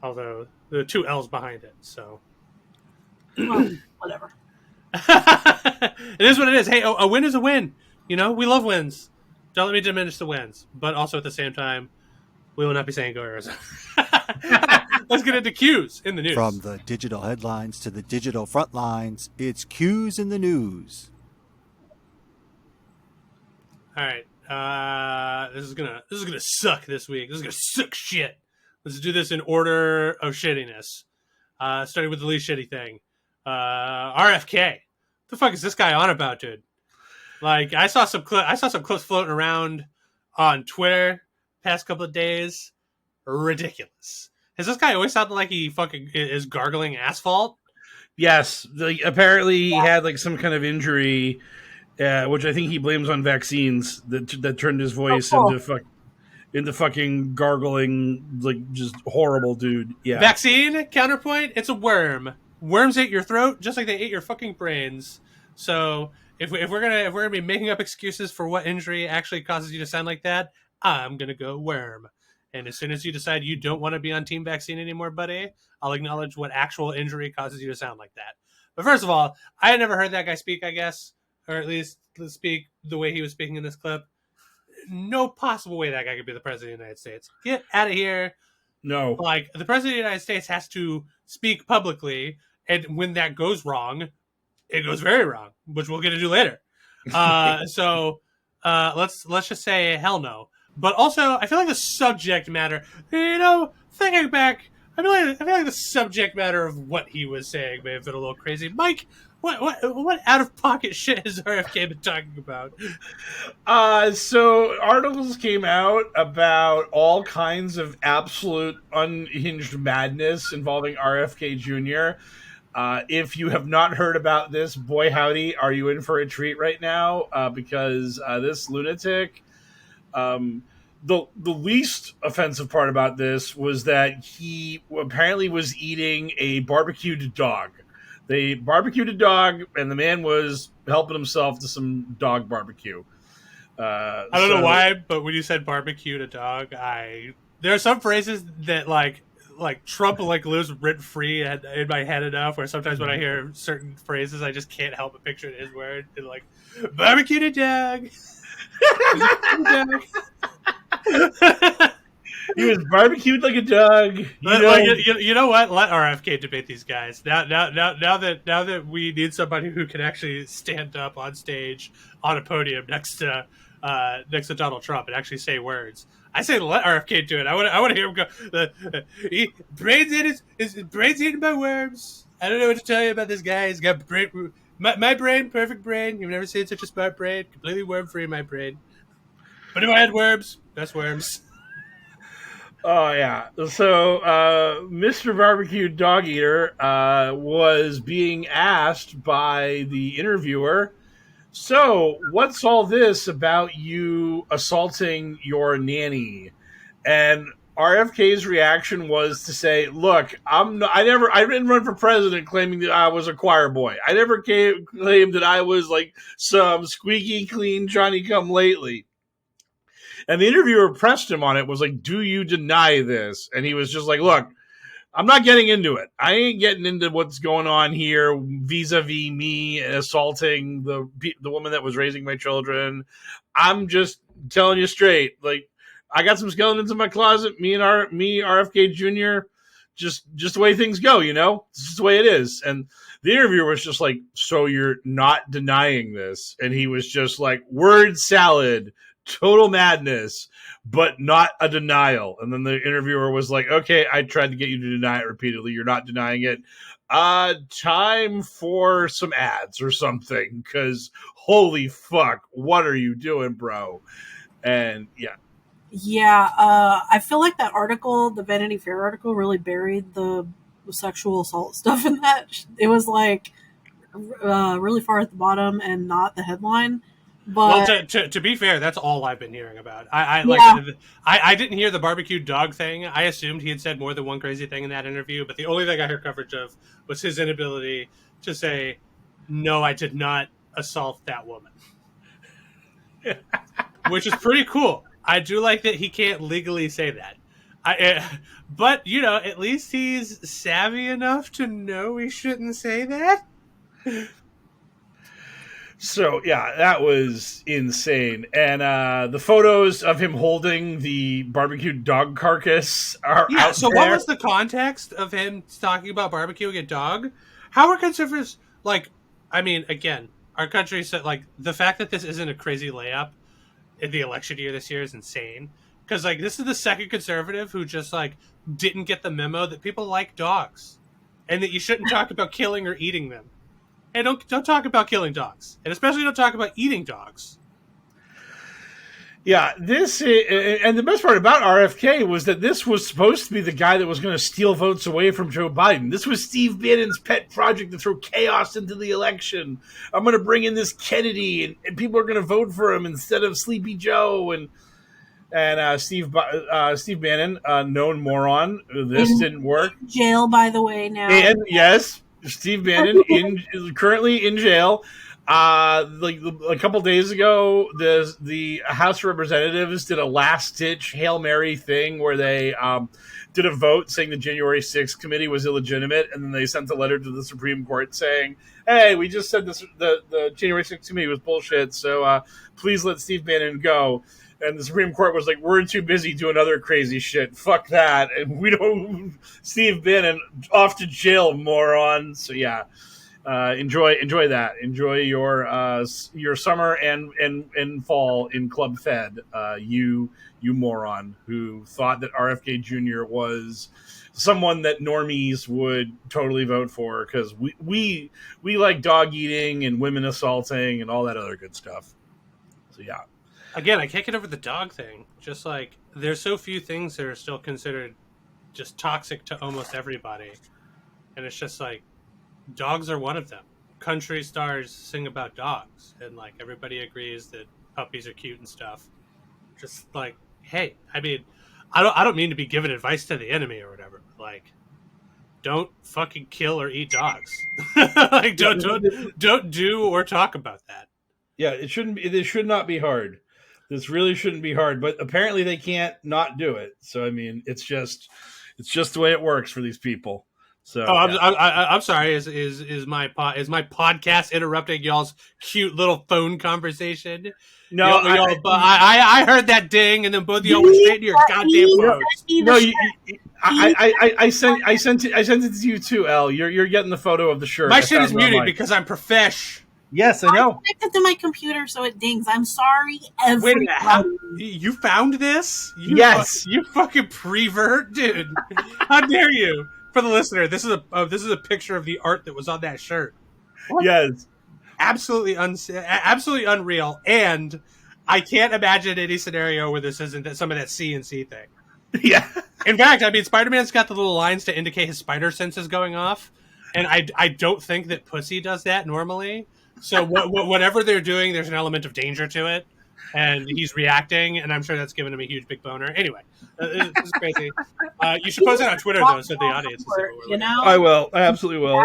Although there are 2 L's behind it, so well, whatever. It is what it is. Hey, a win is a win. You know, we love wins. Don't let me diminish the wins, but also at the same time, we will not be saying go Arizona. Let's get into Q's in the news. From the digital headlines to the digital front lines, it's Q's in the news. All right, this is gonna suck this week. This is gonna suck shit. Let's do this in order of shittiness. Starting with the least shitty thing. RFK. The fuck is this guy on about, dude? Like, I saw some clips floating around on Twitter past couple of days. Ridiculous. Has this guy always sounded like he fucking is gargling asphalt? Yes. Apparently he had like some kind of injury, which I think he blames on vaccines that turned his voice into fucking gargling, like just horrible dude. Yeah. Vaccine counterpoint. It's a worm. Worms ate your throat just like they ate your fucking brains. So if we're gonna be making up excuses for what injury actually causes you to sound like that, I'm gonna go worm. And as soon as you decide you don't want to be on team vaccine anymore, buddy, I'll acknowledge what actual injury causes you to sound like that. But first of all, I had never heard that guy speak, I guess, or at least speak the way he was speaking in this clip. No possible way that guy could be the president of the United States. Get out of here. No. Like, the president of the United States has to speak publicly, and when that goes wrong, it goes very wrong, which we'll get to do later. So let's just say hell no. But also, I feel like the subject matter, thinking back, I feel like the subject matter of what he was saying may have been a little crazy. Mike, what out of pocket shit has RFK been talking about? So articles came out about all kinds of absolute unhinged madness involving RFK Jr. If you have not heard about this, boy howdy, are you in for a treat right now? Because this lunatic, the least offensive part about this was that he apparently was eating a barbecued dog. They barbecued a dog, and the man was helping himself to some dog barbecue. I don't know why, but when you said barbecued a dog, there are some phrases that like Trump lives rent free in my head enough, where sometimes when I hear certain phrases, I just can't help but picture his word and like barbecued a dog. He was barbecued like a dog. You know what? Let RFK debate these guys. Now that we need somebody who can actually stand up on stage on a podium next to Donald Trump and actually say words. I say let RFK do it. I want to hear him go. Brains eaten by worms. I don't know what to tell you about this guy. He's got my brain, perfect brain. You've never seen such a smart brain. Completely worm-free, my brain. But if I had worms, best worms. Oh yeah. So Mr. Barbecue Dog Eater was being asked by the interviewer, so what's all this about you assaulting your nanny? And RFK's reaction was to say, "Look, I didn't run for president claiming that I was a choir boy. I never claimed that I was like some squeaky clean Johnny come lately." And the interviewer pressed him on it, was like, "Do you deny this?" And he was just like, "Look, I'm not getting into it. I ain't getting into what's going on here vis-a-vis me assaulting the woman that was raising my children. I'm just telling you straight. Like, I got some skeletons in my closet. Me, RFK Jr., just the way things go, you know? It's just the way it is." And the interviewer was just like, "So you're not denying this?" And he was just like, "Word salad. Total madness, but not a denial." And then the interviewer was like, "Okay, I tried to get you to deny it repeatedly. You're not denying it. Time for some ads or something, because holy fuck, what are you doing, bro?" And yeah. Yeah, I feel like that article, the Vanity Fair article, really buried the sexual assault stuff in that. It was like really far at the bottom and not the headline. But well, to be fair, that's all I've been hearing about. I didn't hear the barbecue dog thing. I assumed he had said more than one crazy thing in that interview, but the only thing I heard coverage of was his inability to say, "No, I did not assault that woman," which is pretty cool. I do like that he can't legally say that. But you know, at least he's savvy enough to know he shouldn't say that. So yeah, that was insane. And the photos of him holding the barbecued dog carcass are out so there. What was the context of him talking about barbecuing a dog? How are conservatives like? I mean, again, our country said like the fact that this isn't a crazy layup in the election year this year is insane. Because like this is the second conservative who just like didn't get the memo that people like dogs, and that you shouldn't talk about killing or eating them. Hey, don't talk about killing dogs, and especially don't talk about eating dogs. Yeah, and the best part about RFK was that this was supposed to be the guy that was going to steal votes away from Joe Biden. This was Steve Bannon's pet project to throw chaos into the election. I'm going to bring in this Kennedy, and people are going to vote for him instead of Sleepy Joe and Steve Bannon, known moron. This didn't work. Jail, by the way, now. And yes, Steve Bannon currently in jail. Like a couple days ago, the House of Representatives did a last-ditch Hail Mary thing where they did a vote saying the January 6th committee was illegitimate, and then they sent a letter to the Supreme Court saying, "Hey, we just said the January 6th committee was bullshit, so please let Steve Bannon go." And the Supreme Court was like, "We're too busy doing other crazy shit. Fuck that. And we don't, Steve Bannon off to jail, moron." So yeah, enjoy that. Enjoy your summer and fall in Club Fed. You moron who thought that RFK Jr. was someone that normies would totally vote for because we like dog eating and women assaulting and all that other good stuff. So yeah. Again, I can't get over the dog thing. Just like there's so few things that are still considered just toxic to almost everybody, and it's just like dogs are one of them. Country stars sing about dogs, and like everybody agrees that puppies are cute and stuff. Just like, hey, I mean, I don't mean to be giving advice to the enemy or whatever. But like, don't fucking kill or eat dogs. Like, don't do or talk about that. Yeah, it shouldn't be. It should not be hard. This really shouldn't be hard, but apparently they can't not do it. So I mean, it's just the way it works for these people. So I'm sorry. Is my podcast interrupting y'all's cute little phone conversation? No, I heard that ding, and then both of y'all went straight to your goddamn phones. No, I sent it to you too, Elle. You're getting the photo of the shirt. My shit is muted because I'm profesh. Yes, I know. I connected to my computer so it dings. I'm sorry, everybody. Wait, you found this? Yes. You fucking prevert, dude. How dare you? For the listener, this is a picture of the art that was on that shirt. Yes. Absolutely unreal, and I can't imagine any scenario where this isn't some of that CNC thing. Yeah. In fact, I mean, Spider-Man's got the little lines to indicate his spider sense is going off, and I don't think that Pussy does that normally. So whatever they're doing, there's an element of danger to it, and he's reacting, and I'm sure that's giving him a huge big boner. Anyway, this is crazy. You should post it on Twitter, though, so the audience can see what we're looking at. I will. I absolutely will.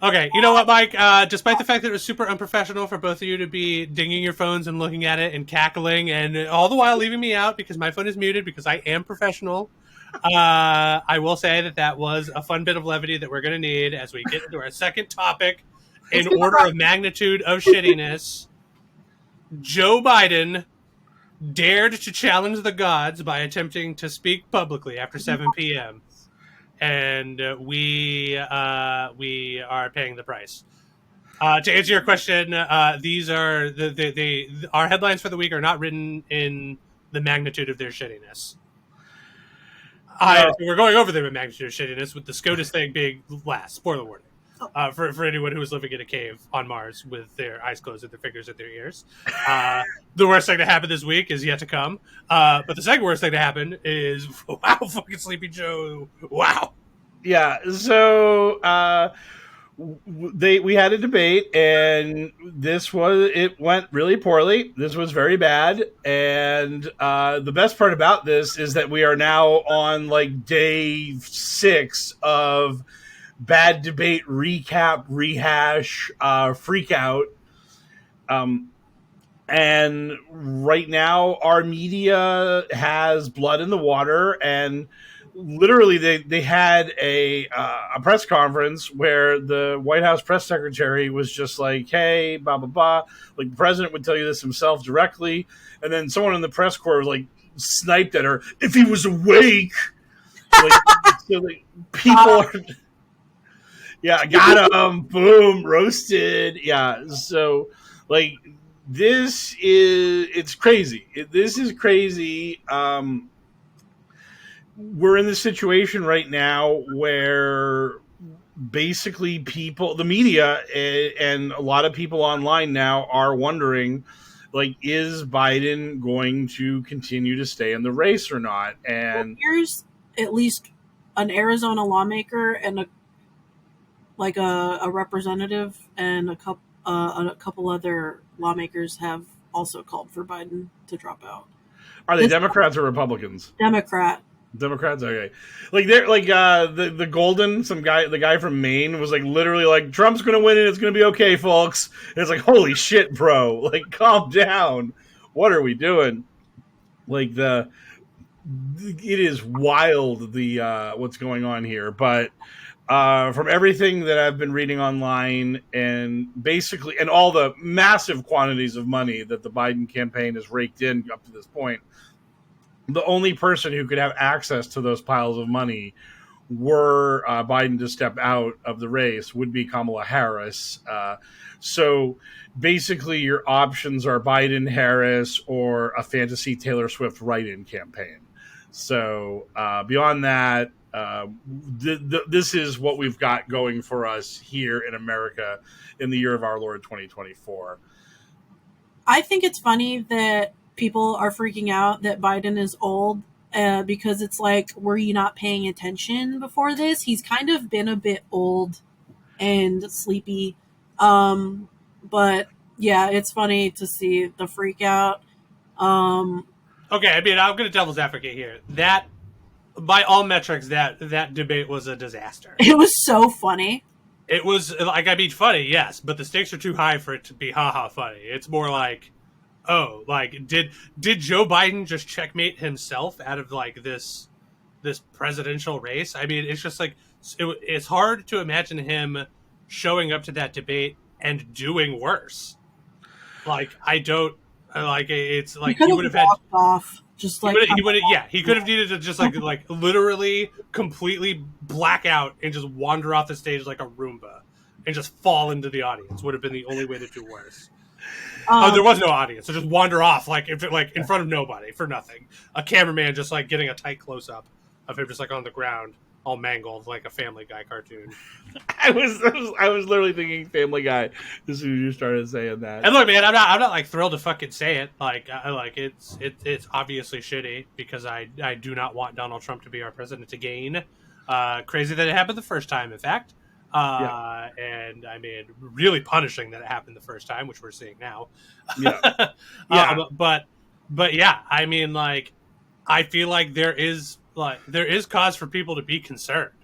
Okay, you know what, Mike? Despite the fact that it was super unprofessional for both of you to be dinging your phones and looking at it and cackling, and all the while leaving me out because my phone is muted because I am professional, I will say that was a fun bit of levity that we're going to need as we get into our second topic in order of magnitude of shittiness. Joe Biden dared to challenge the gods by attempting to speak publicly after 7 p.m., and we are paying the price. To answer your question, these are our headlines for the week are not written in the magnitude of their shittiness. We're going over the magnitude of shittiness with the SCOTUS thing being last. Spoiler warning. For anyone who is living in a cave on Mars with their eyes closed and their fingers in their ears. The worst thing to happen this week is yet to come. But the second worst thing to happen is, wow, fucking Sleepy Joe. Wow. Yeah, so we had a debate, and it went really poorly. This was very bad, and the best part about this is that we are now on like day 6 of bad debate recap, rehash, freak out. And right now our media has blood in the water, and literally they had a press conference where the White House press secretary was just like, hey, blah, blah, blah. Like, the president would tell you this himself directly. And then someone in the press corps was like sniped at her. If he was awake, like, so, like, people are... Yeah, got him. Boom, roasted. Yeah, so like it's crazy. This is crazy. We're in this situation right now where basically the media, and a lot of people online now are wondering, like, is Biden going to continue to stay in the race or not? And here's at least an Arizona lawmaker and a representative and a couple other lawmakers have also called for Biden to drop out. Are they Democrats or Republicans? Democrats, okay. Like they're like the Golden, the guy from Maine was like literally like, Trump's gonna win and it's gonna be okay, folks. And it's like, holy shit, bro. Like, calm down. What are we doing? Like it is wild what's going on here, but from everything that I've been reading online, and basically, and all the massive quantities of money that the Biden campaign has raked in up to this point, the only person who could have access to those piles of money were Biden to step out of the race would be Kamala Harris. So basically your options are Biden, Harris, or a fantasy Taylor Swift write-in campaign. So beyond that, this is what we've got going for us here in America in the year of our Lord 2024. I think it's funny that people are freaking out that Biden is old because it's like, were you not paying attention before this? He's kind of been a bit old and sleepy. But yeah, it's funny to see the freak out. Okay, I mean, I'm going to devil's advocate here. That, by all metrics, that debate was a disaster. It was so funny. It was, like, I mean, funny, yes, but the stakes are too high for it to be haha funny. It's more like, oh, like, did Joe Biden just checkmate himself out of, like, this presidential race? I mean, it's just like, it's hard to imagine him showing up to that debate and doing worse. Like, I don't, like, it's like he would have had off. Just like he could have needed to just like literally completely black out and just wander off the stage like a Roomba and just fall into the audience. Would have been the only way to do worse. There was no audience, so just wander off like in front of nobody for nothing. A cameraman just like getting a tight close up of him just like on the ground all mangled like a Family Guy cartoon. I was literally thinking Family Guy as soon as you started saying that. And look, man, I'm not like thrilled to fucking say it. Like, it's obviously shitty because I do not want Donald Trump to be our president again. Crazy that it happened the first time, in fact. And I mean, really punishing that it happened the first time, which we're seeing now. Yeah. Yeah. But yeah, I mean, like, I feel like there is cause for people to be concerned.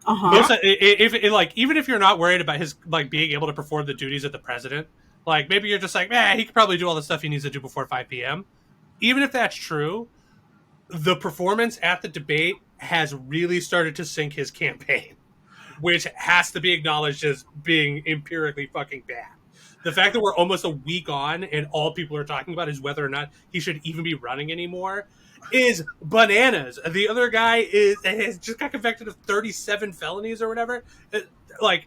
Even if you're not worried about his like being able to perform the duties of the president, like maybe you're just like, he could probably do all the stuff he needs to do before 5 p.m. Even if that's true, the performance at the debate has really started to sink his campaign, which has to be acknowledged as being empirically fucking bad. The fact that we're almost a week on and all people are talking about is whether or not he should even be running anymore is bananas. The other guy has just got convicted of 37 felonies or whatever. Like,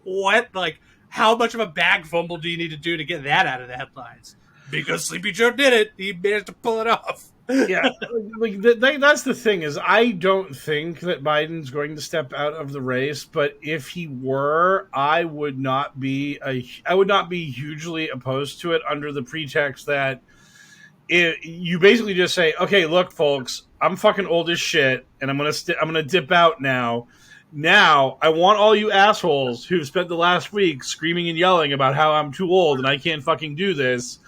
what? Like, how much of a bag fumble do you need to do to get that out of the headlines? Because Sleepy Joe did it. He managed to pull it off. Yeah, like that's the thing is I don't think that Biden's going to step out of the race, but if he were, I would not be hugely opposed to it under the pretext that you basically just say, okay, look, folks, I'm fucking old as shit, and I'm gonna dip out now. Now, I want all you assholes who've spent the last week screaming and yelling about how I'm too old and I can't fucking do this.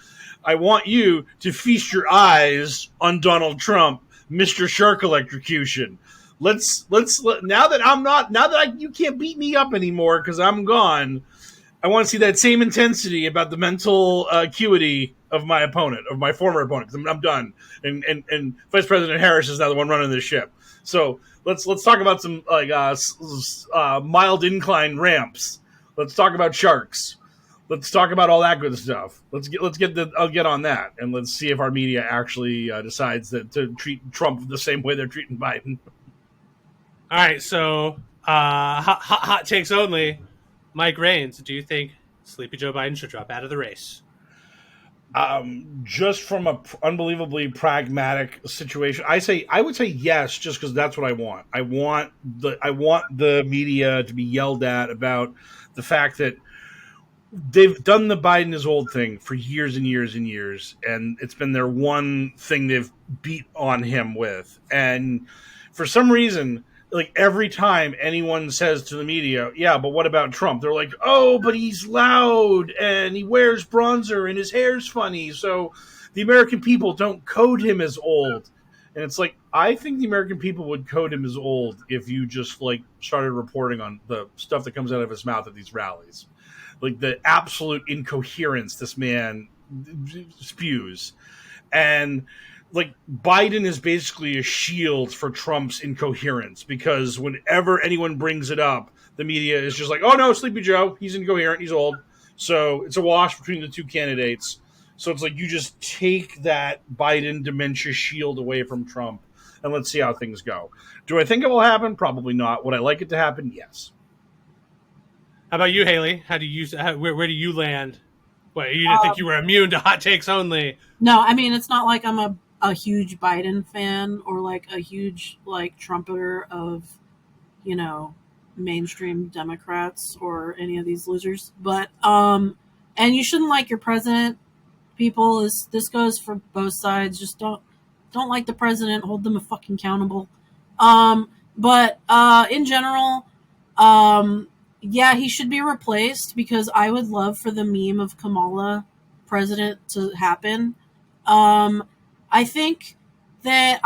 I want you to feast your eyes on Donald Trump, Mr. Shark Electrocution. Now that you can't beat me up anymore because I'm gone. I want to see that same intensity about the mental acuity of my opponent, of my former opponent. Because I'm done, and Vice President Harris is now the one running this ship. So let's talk about some like mild incline ramps. Let's talk about sharks. Let's talk about all that good stuff. I'll get on that, and let's see if our media actually decides to treat Trump the same way they're treating Biden. All right, so hot takes only. Mike Raines, do you think Sleepy Joe Biden should drop out of the race? Just from a unbelievably pragmatic situation, I would say yes, just because that's what I want. I want the media to be yelled at about the fact that they've done the Biden is old thing for years and years and years, and it's been their one thing they've beat on him with. And for some reason, like every time anyone says to the media, yeah, but what about Trump? They're like, oh, but he's loud and he wears bronzer and his hair's funny, so the American people don't code him as old. And it's like, I think the American people would code him as old if you just like started reporting on the stuff that comes out of his mouth at these rallies. Like the absolute incoherence this man spews. And like Biden is basically a shield for Trump's incoherence, because whenever anyone brings it up, the media is just like, oh no, Sleepy Joe, he's incoherent, he's old. So it's a wash between the two candidates. So it's like you just take that Biden dementia shield away from Trump and let's see how things go. Do I think it will happen? Probably not. Would I like it to happen? Yes. How about you, Haley? Where do you land? What, you didn't think you were immune to hot takes only? No, I mean, it's not like I'm a huge Biden fan or like a huge like trumpeter of, mainstream Democrats or any of these losers. But and you shouldn't like your president. People, this goes for both sides. Just don't like the president. Hold them fucking accountable. But in general, yeah, he should be replaced, because I would love for the meme of Kamala president to happen. I think that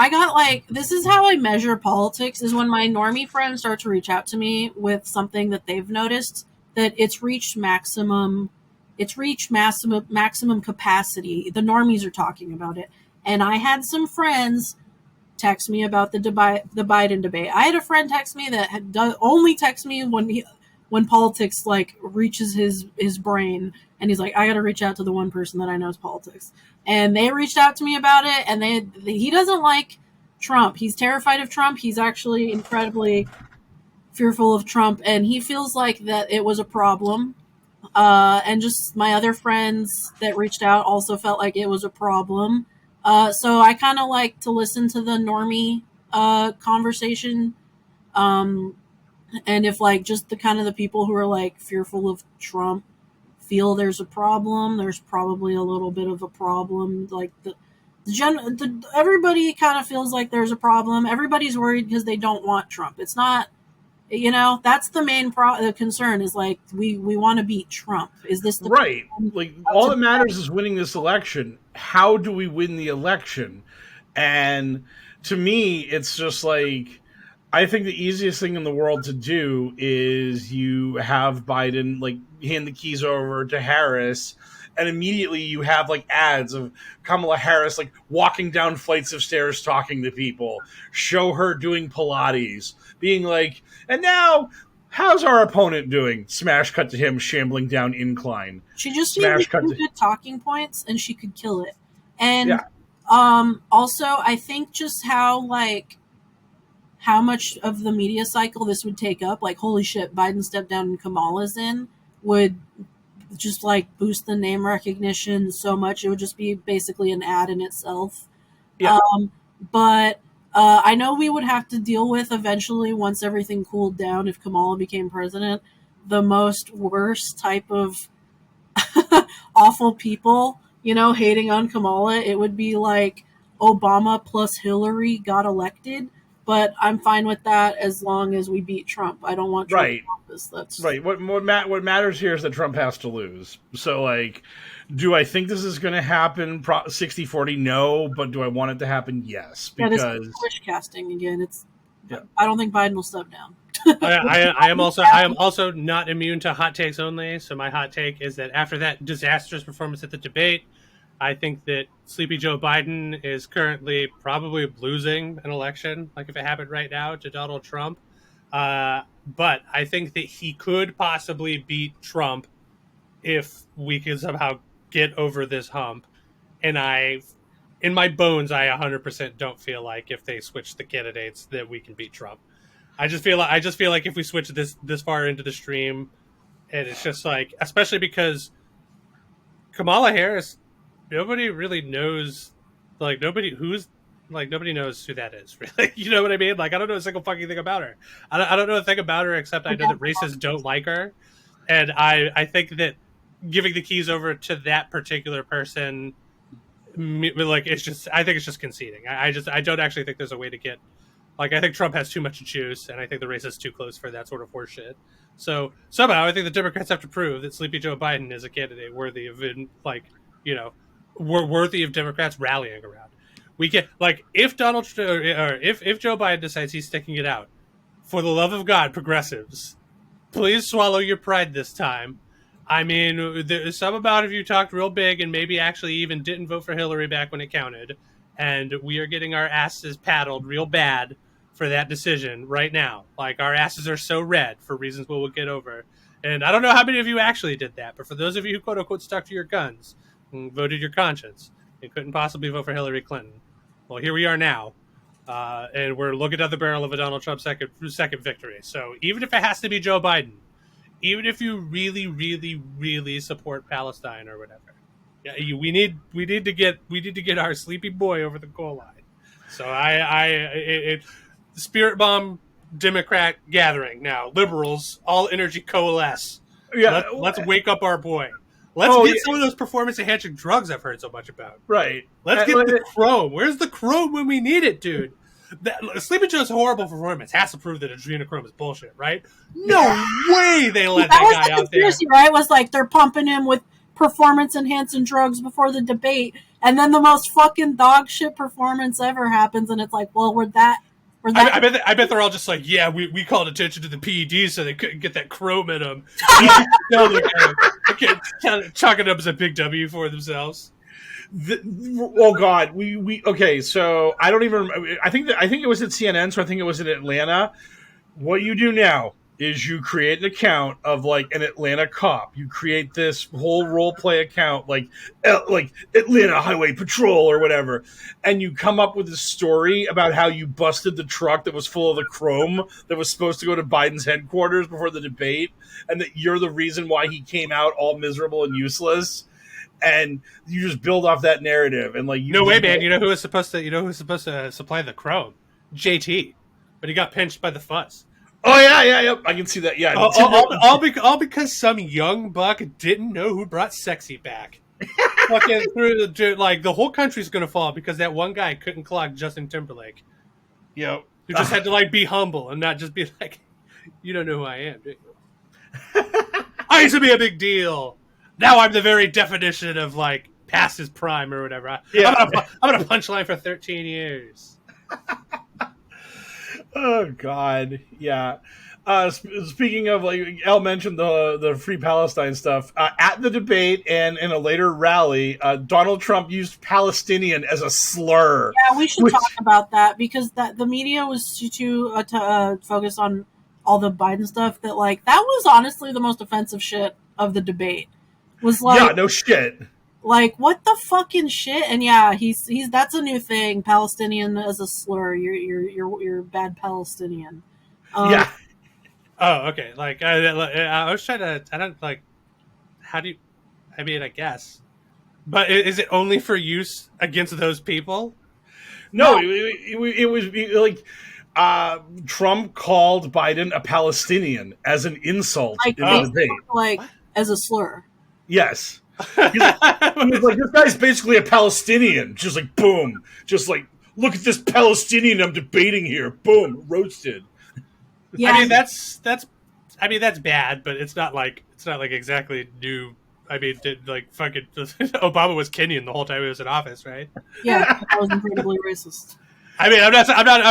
this is how I measure politics, is when my normie friends start to reach out to me with something that they've noticed that it's reached maximum capacity. The normies are talking about it. And I had some friends text me about the Biden debate. I had a friend text me that only text me when politics like reaches his brain, and he's like, I got to reach out to the one person that I know is politics. And they reached out to me about it, and he doesn't like Trump. He's terrified of Trump. He's actually incredibly fearful of Trump, and he feels like that it was a problem. And just my other friends that reached out also felt like it was a problem. So I kind of like to listen to the normie conversation And if like just the kind of the people who are like fearful of Trump feel there's a problem, there's probably a little bit of a problem. Like everybody kind of feels like there's a problem. Everybody's worried because they don't want Trump. It's not, that's the main the concern is like we want to beat Trump. Is this the right? Like all that matters is winning this election. How do we win the election? And to me, it's just like, I think the easiest thing in the world to do is you have Biden like hand the keys over to Harris, and immediately you have like ads of Kamala Harris like walking down flights of stairs talking to people, show her doing Pilates, being like, and now how's our opponent doing? Smash cut to him shambling down incline. She just needs good talking points and she could kill it. And yeah. Also I think just how much of the media cycle this would take up, like, holy shit, Biden stepped down and Kamala's in, would just, like, boost the name recognition so much. It would just be basically an ad in itself. Yeah. But I know we would have to deal with eventually, once everything cooled down, if Kamala became president, the most worst type of awful people, hating on Kamala. It would be like Obama plus Hillary got elected. But I'm fine with that as long as we beat Trump. I don't want Trump in office. That's right. What matters here is that Trump has to lose. So, like, do I think this is going to happen 60-40? No. But do I want it to happen? Yes. Because wish casting again. I don't think Biden will step down. I am also not immune to hot takes only. So my hot take is that after that disastrous performance at the debate, I think that Sleepy Joe Biden is currently probably losing an election, like if it happened right now, to Donald Trump. But I think that he could possibly beat Trump if we can somehow get over this hump. And in my bones, I 100% don't feel like if they switch the candidates that we can beat Trump. I just feel like if we switch this far into the stream, and it's just like, especially because Kamala Harris, nobody really knows, nobody knows who that is, really. You know what I mean? Like, I don't know a single fucking thing about her. I don't know a thing about her except I know that racists don't like her. And I think that giving the keys over to that particular person, like, I think it's just conceding. I don't actually think there's a way to get, like, I think Trump has too much to choose, and I think the race is too close for that sort of horseshit. So somehow I think the Democrats have to prove that Sleepy Joe Biden is a candidate worthy of, worthy of Democrats rallying around. We get, like, if Donald or if Joe Biden decides he's sticking it out, for the love of God, progressives, please swallow your pride this time. I mean, some amount of you talked real big and maybe actually even didn't vote for Hillary back when it counted, and we are getting our asses paddled real bad for that decision right now. Like, our asses are so red for reasons we'll get over. And I don't know how many of you actually did that, but for those of you who quote-unquote stuck to your guns and voted your conscience and couldn't possibly vote for Hillary Clinton, well, here we are now, and we're looking at the barrel of a Donald Trump second victory. So even if it has to be Joe Biden, even if you really, really, really support Palestine or whatever, yeah, we need to get our sleepy boy over the goal line. So Spirit Bomb Democrat gathering now. Liberals, all energy coalesce. Yeah, let's wake up our boy. Let's get some of those performance-enhancing drugs I've heard so much about. Right. Let's get the chrome. Where's the chrome when we need it, dude? Sleepy Joe's horrible performance has to prove that adrenochrome is bullshit, right? No way they let that guy out there. Right? Was like they're pumping him with performance-enhancing drugs before the debate, and then the most fucking dog shit performance ever happens, and it's like, well, I bet they're all just like, yeah, we called attention to the PEDs so they couldn't get that chrome in them. They're chalking it up as a big W for themselves. Oh God, we okay. So I don't even remember. I think it was at CNN, so I think it was in Atlanta. What you do now is you create an account of like an Atlanta cop. You create this whole role play account like Atlanta Highway Patrol or whatever, and you come up with a story about how you busted the truck that was full of the chrome that was supposed to go to Biden's headquarters before the debate, and that you're the reason why he came out all miserable and useless. And you just build off that narrative, and like no way, man. You know who is supposed to supply the chrome? JT. but he got pinched by the fuzz. Oh yeah. I can see that. Yeah, all because some young buck didn't know who brought sexy back. Fucking through the whole country's gonna fall because that one guy couldn't clock Justin Timberlake. Yep. You just had to be humble and not just be like, you don't know who I am, do you? I used to be a big deal. Now I'm the very definition of past his prime or whatever. Yeah. I'm gonna punchline for 13 years. Oh God, yeah. Speaking of, Elle mentioned the Free Palestine stuff at the debate and in a later rally. Donald Trump used Palestinian as a slur. Yeah, we should talk about that because the media was too focused on all the Biden stuff that that was honestly the most offensive shit of the debate. Was yeah, no shit. What the fucking shit? And yeah, he's that's a new thing. Palestinian as a slur. You're bad Palestinian. Yeah. Oh, okay. I was trying to. I don't How do you? I mean, I guess. But is it only for use against those people? No, it was Trump called Biden a Palestinian as an insult in the debate. As a slur. Yes. He was like, this guy's basically a Palestinian. Just boom. Just look at this Palestinian I'm debating here. Boom. Roasted. Yeah. I mean, that's bad, but it's not exactly new. I mean, fucking Obama was Kenyan the whole time he was in office, right? Yeah, that was incredibly racist. I mean, I'm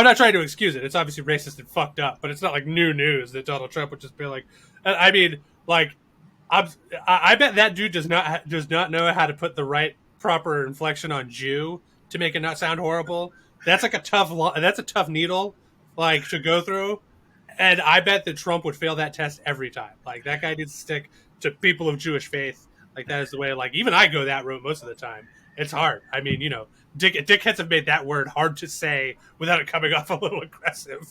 not trying to excuse it. It's obviously racist and fucked up, but it's not new news that Donald Trump would just be like. I mean, I bet that dude does not know how to put the right proper inflection on Jew to make it not sound horrible. That's a tough needle to go through, and I bet that Trump would fail that test every time. That guy needs to stick to people of Jewish faith. That is the way. Even I go that route most of the time. It's hard. I mean, dickheads have made that word hard to say without it coming off a little aggressive.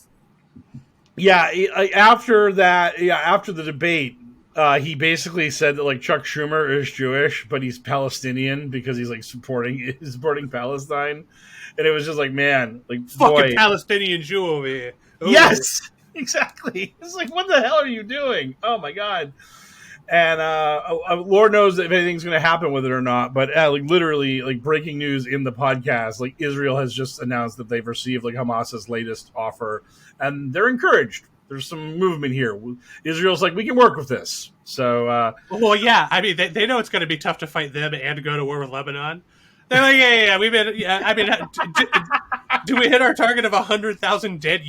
Yeah, after the debate. He basically said that Chuck Schumer is Jewish, but he's Palestinian because he's supporting Palestine, and it was just man, fucking boy. Palestinian Jew over here. Ooh. Yes, exactly. It's what the hell are you doing? Oh my God! And Lord knows if anything's going to happen with it or not. But literally, breaking news in the podcast, Israel has just announced that they've received Hamas's latest offer, and they're encouraged. There's some movement here. Israel's we can work with this. So, well, yeah. I mean, they know it's going to be tough to fight them and go to war with Lebanon. They're like, yeah. We've been. Yeah, I mean, do we hit our target of 100,000 dead?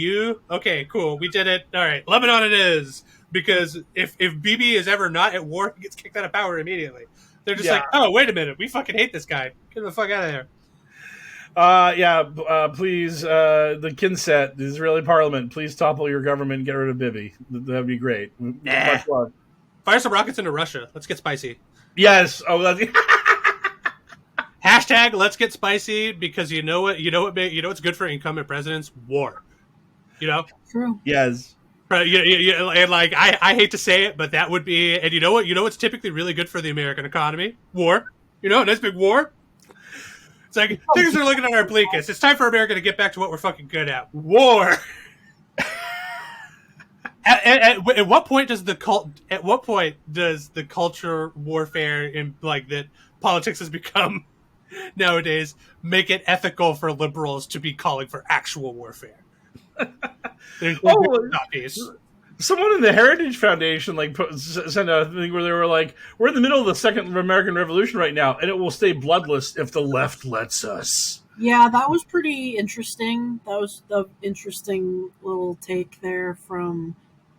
Okay, cool. We did it. All right, Lebanon it is. Because if Bibi is ever not at war, he gets kicked out of power immediately. They're just oh, wait a minute, we fucking hate this guy. Get the fuck out of there. Please, the Knesset, the Israeli parliament, please topple your government and get rid of Bibi. That'd be great. Much love. Fire some rockets into Russia. Let's get spicy. Yes. Oh, Hashtag let's get spicy because you know what's good for incumbent presidents? War. True. Yes. Right, and I hate to say it, but that would be, and you know what's typically really good for the American economy? War. A nice big war. It's things are looking at our bleakest. It's time for America to get back to what we're fucking good at. War. At what point does the culture warfare in that politics has become nowadays make it ethical for liberals to be calling for actual warfare? Someone in the Heritage Foundation sent out a thing where they were we're in the middle of the Second American Revolution right now, and it will stay bloodless if the left lets us. Yeah, that was pretty interesting. That was the interesting little take there from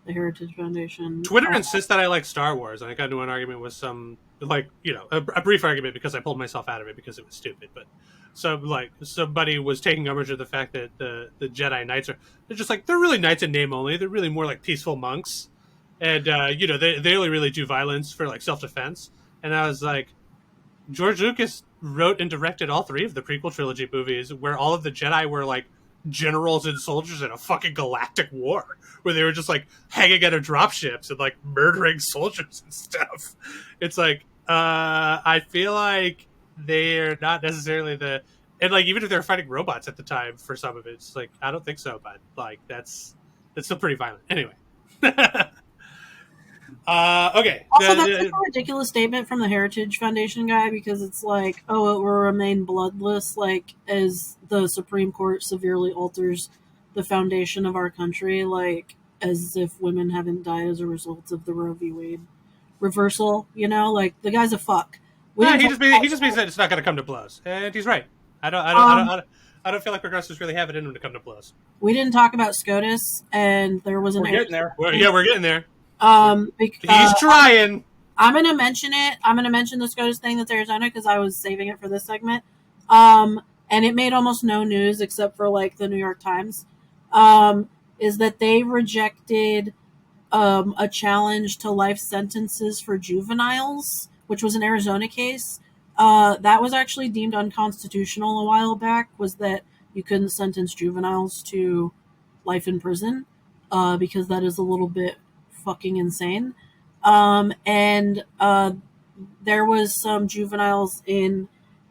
the Heritage Foundation. Twitter insists that I like Star Wars, and I got into an argument with some a brief argument because I pulled myself out of it because it was stupid, but. So, somebody was taking umbrage of the fact that the Jedi Knights they're just they're really knights in name only. They're really more peaceful monks. And, they only really do violence for, self-defense. And I was George Lucas wrote and directed all 3 of the prequel trilogy movies where all of the Jedi were, generals and soldiers in a fucking galactic war. Where they were just, hanging out of dropships and, murdering soldiers and stuff. It's I feel they're not necessarily the And like, even if they're fighting robots at the time for some of it, it's like, I don't think so, but like, that's still pretty violent. Anyway. Okay. Also, that's like a ridiculous statement from the Heritage Foundation guy, because it's like, oh, it will remain bloodless, like, as the Supreme Court severely alters the foundation of our country, like, as if women haven't died as a result of the Roe v. Wade reversal, you know? Like, the guy's a fuck. He just means that it's not going to come to blows, and he's right. I don't feel like progressives really have it in them to come to blows. We didn't talk about SCOTUS, and there was an... We're getting there. We're getting there. He's trying. I'm going to mention it. I'm going to mention the SCOTUS thing that's Arizona, because I was saving it for this segment. And it made almost no news except for, like, the New York Times. Is that they rejected a challenge to life sentences for juveniles, which was an Arizona case. That was actually deemed unconstitutional a while back, was that you couldn't sentence juveniles to life in prison, because that is a little bit fucking insane. And there was some juveniles in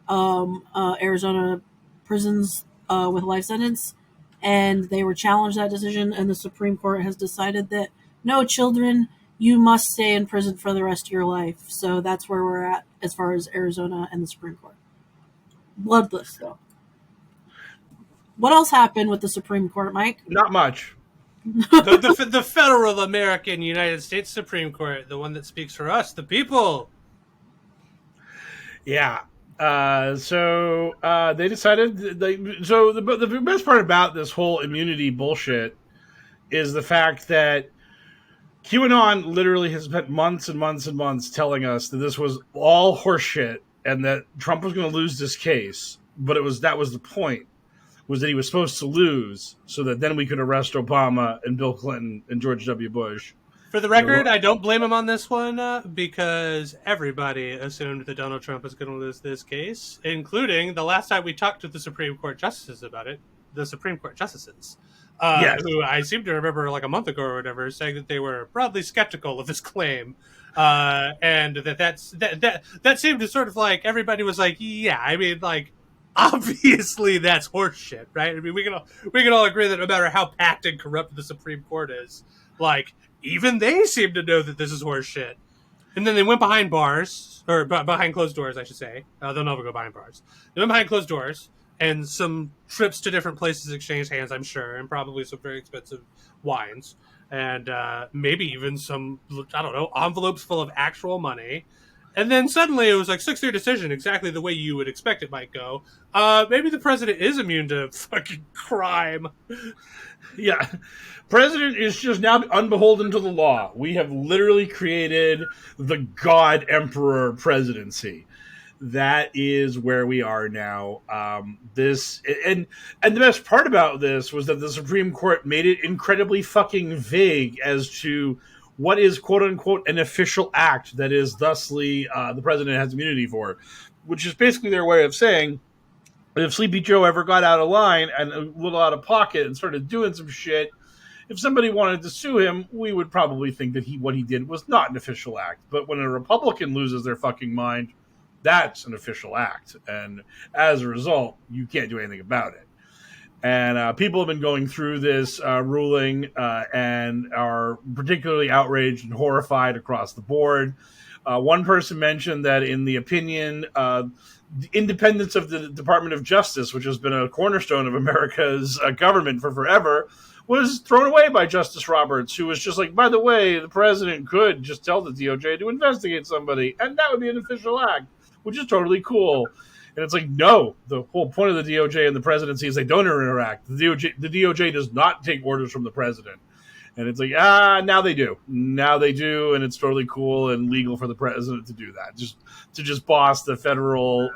Arizona prisons with life sentence, and they were challenged that decision, and the Supreme Court has decided that no, children, you must stay in prison for the rest of your life. So that's where we're at as far as Arizona and the Supreme Court. Bloodless, though. What else happened with the Supreme Court, Mike? Not much. The federal American United States Supreme Court, the one that speaks for us, the people. Yeah. So they decided. The best part about this whole immunity bullshit is the fact that QAnon literally has spent months and months and months telling us that this was all horseshit and that Trump was going to lose this case. But that was the point, was that he was supposed to lose so that then we could arrest Obama and Bill Clinton and George W. Bush. For the record, I don't blame him on this one because everybody assumed that Donald Trump was going to lose this case, including the last time we talked to the Supreme Court justices about it, the Supreme Court justices. Yes. Who I seem to remember like a month ago or whatever saying that they were broadly skeptical of his claim, and that seemed to sort of like everybody was like, yeah, I mean, like, obviously that's horseshit, right? I mean, we can all agree that no matter how packed and corrupt the Supreme Court is, like, even they seem to know that this is horseshit. And then they went behind bars, or behind closed doors, I should say. They'll never go behind bars. They went behind closed doors. And some trips to different places exchanged hands, I'm sure, and probably some very expensive wines. And maybe even some, I don't know, envelopes full of actual money. And then suddenly it was like 6-3 decision, exactly the way you would expect it might go. Maybe the president is immune to fucking crime. Yeah. President is just now unbeholden to the law. We have literally created the God Emperor presidency. That is where we are now. And the best part about this was that the Supreme Court made it incredibly fucking vague as to what is quote unquote an official act that is thusly the president has immunity for, which is basically their way of saying if Sleepy Joe ever got out of line and a little out of pocket and started doing some shit, if somebody wanted to sue him, we would probably think that what he did was not an official act. But when a Republican loses their fucking mind, that's an official act. And as a result, you can't do anything about it. And people have been going through this ruling and are particularly outraged and horrified across the board. One person mentioned that in the opinion, the independence of the Department of Justice, which has been a cornerstone of America's government for forever, was thrown away by Justice Roberts, who was just like, by the way, the president could just tell the DOJ to investigate somebody, and that would be an official act, which is totally cool. And it's like, no, the whole point of the DOJ and the presidency is they don't interact. The DOJ does not take orders from the president. And it's like, now they do. Now they do, and it's totally cool and legal for the president to do that. Just boss the federal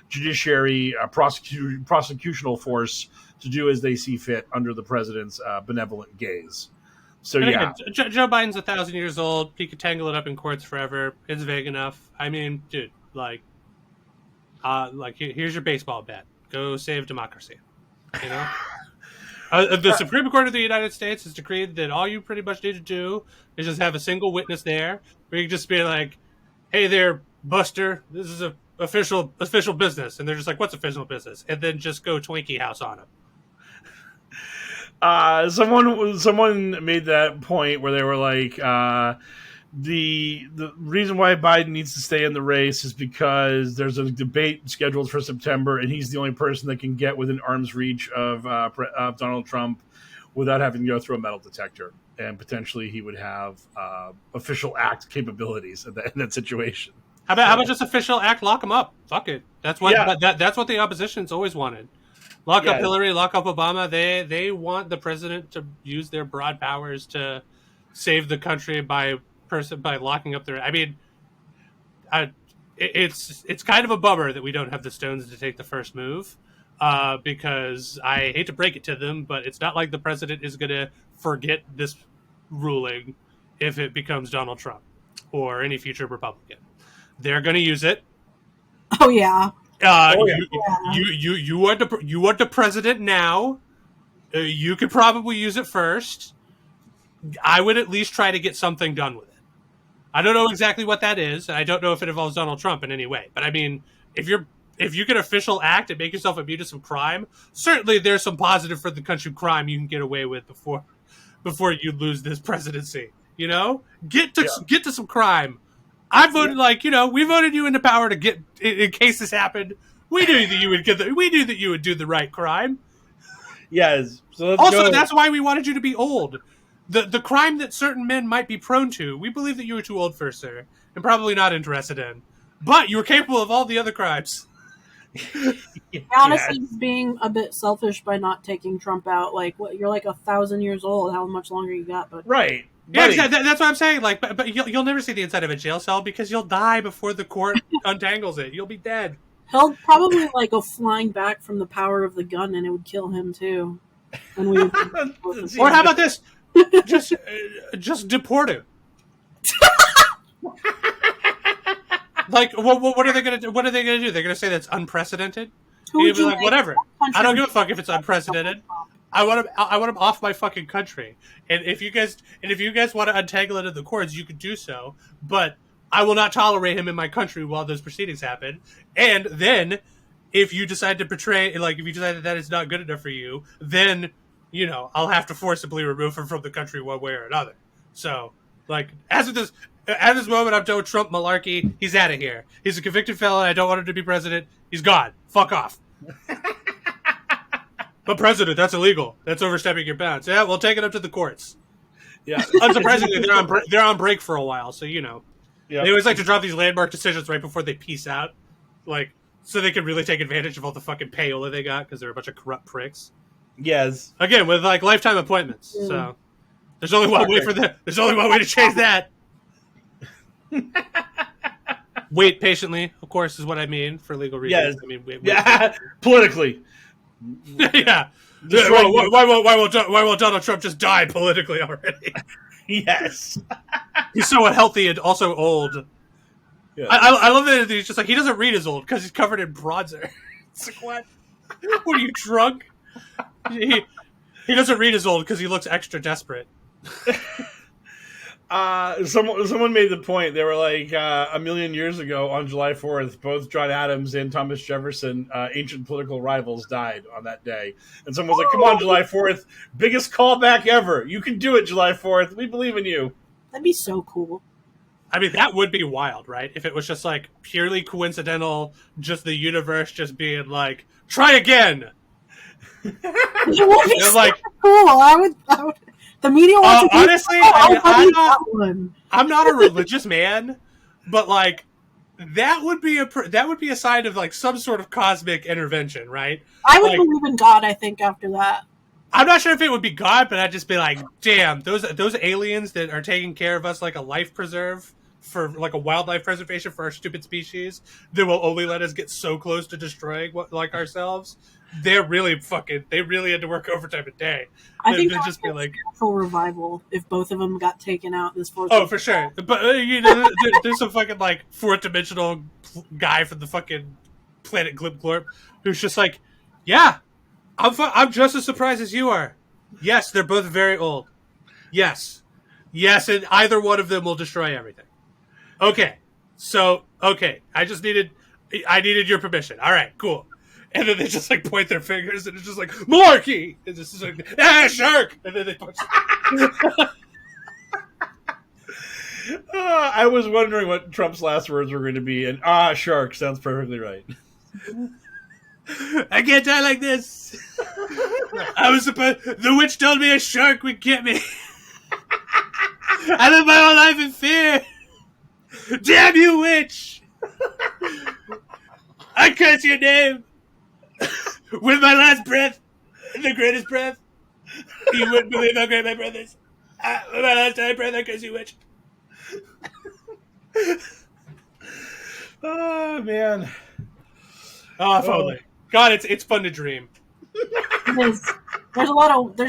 judiciary prosecutional force to do as they see fit under the president's benevolent gaze. So, and yeah. Again, Joe Biden's 1,000 years old. He could tangle it up in courts forever. It's vague enough. I mean, dude, here's your baseball bat. Go save democracy. You know? The Supreme Court of the United States has decreed that all you pretty much need to do is just have a single witness there, where you can just be like, hey there, Buster, this is a official business, and they're just like, what's official business? And then just go Twinkie House on him. Someone made that point where they were like, the reason why Biden needs to stay in the race is because there's a debate scheduled for September, and he's the only person that can get within arm's reach of Donald Trump without having to go through a metal detector, and potentially he would have official act capabilities in that situation. How about just official act? Lock him up. Fuck it. That's what that's what the opposition's always wanted. Lock up Hillary. Lock up Obama. They want the president to use their broad powers to save the country by locking up their. I mean, it's kind of a bummer that we don't have the stones to take the first move, because I hate to break it to them, but it's not like the president is going to forget this ruling if it becomes Donald Trump or any future Republican. They're going to use it. Oh yeah. You want the president now. You could probably use it first. I would at least try to get something done with it. I don't know exactly what that is. I don't know if it involves Donald Trump in any way. But I mean, if you can official act and make yourself immune to some crime, certainly there's some positive for the country crime you can get away with before you lose this presidency. You know, get to some crime. I voted we voted you into power to get in case this happened. We knew that you would do the right crime. Yes. So that's why we wanted you to be old. The crime that certain men might be prone to, we believe that you were too old for, sir, and probably not interested in. But you were capable of all the other crimes. Honestly, being a bit selfish by not taking Trump out. Like, what? You're like 1,000 years old. How much longer you got? But right. Yeah, that's what I'm saying. Like, but you'll never see the inside of a jail cell because you'll die before the court untangles it. You'll be dead. He'll probably go flying back from the power of the gun, and it would kill him too. And we would or how about this? Just deport him. Like, what are they gonna do? What are they gonna do? They're gonna say that's unprecedented. You'd be like, whatever. I don't give a fuck if it's unprecedented. I want him off my fucking country. And if you guys want to untangle it in the courts, you can do so. But I will not tolerate him in my country while those proceedings happen. And then, if you decide to if you decide that is not good enough for you, then I'll have to forcibly remove him from the country one way or another. So, at this moment, I'm done with Trump malarkey. He's out of here. He's a convicted felon. I don't want him to be president. He's gone. Fuck off. But president, that's illegal. That's overstepping your bounds. Yeah, we'll take it up to the courts. Yeah. Unsurprisingly, they're on break for a while, so Yep. They always like to drop these landmark decisions right before they peace out, so they can really take advantage of all the fucking payola they got because they're a bunch of corrupt pricks. Yes. Again, with lifetime appointments. Mm. So there's only one way there's only one way to change that. Wait patiently, of course, is what I mean for legal reasons. Yes. I mean, wait politically. Yeah. Why won't Donald Trump just die politically already? Yes. He's so unhealthy and also old. Yeah. I love that he's just he doesn't read as old because he's covered in bronzer. It's like, what? What are you, drunk? He doesn't read as old because he looks extra desperate. Someone made the point. They were like, a million years ago on July 4th, both John Adams and Thomas Jefferson, ancient political rivals, died on that day. And someone was like, come on, July 4th, biggest callback ever. You can do it, July 4th. We believe in you. That'd be so cool. I mean, that would be wild, right? If it was just purely coincidental, just the universe just being like, try again. It would be so cool. I would the media wants to honestly, I'm not a religious man, but that would be a sign of some sort of cosmic intervention, right? I would believe in God, I think, after that. I'm not sure if it would be God, but I'd just be like, damn, those aliens that are taking care of us like a life preserve for a wildlife preservation for our stupid species that will only let us get so close to destroying ourselves. They really had to work overtime a day. I think that just be full revival if both of them got taken out this fourth. Oh, for sure. But there's some fucking fourth dimensional guy from the fucking planet Glib Glorp who's just yeah, I'm just as surprised as you are. Yes, they're both very old. Yes, and either one of them will destroy everything. Okay, I just needed. I needed your permission. All right, cool. And then they just like point their fingers, and it's just like malarkey. It's just like shark. And then they punch. I was wondering what Trump's last words were going to be, and shark sounds perfectly right. I can't die like this. I was supposed. The witch told me a shark would get me. I live my whole life in fear. Damn you, witch! I curse your name with my last breath, the greatest breath. You wouldn't believe how great my breath is. With my last time breath, I curse you, witch. Oh man! Oh, if only. God, it's fun to dream. There's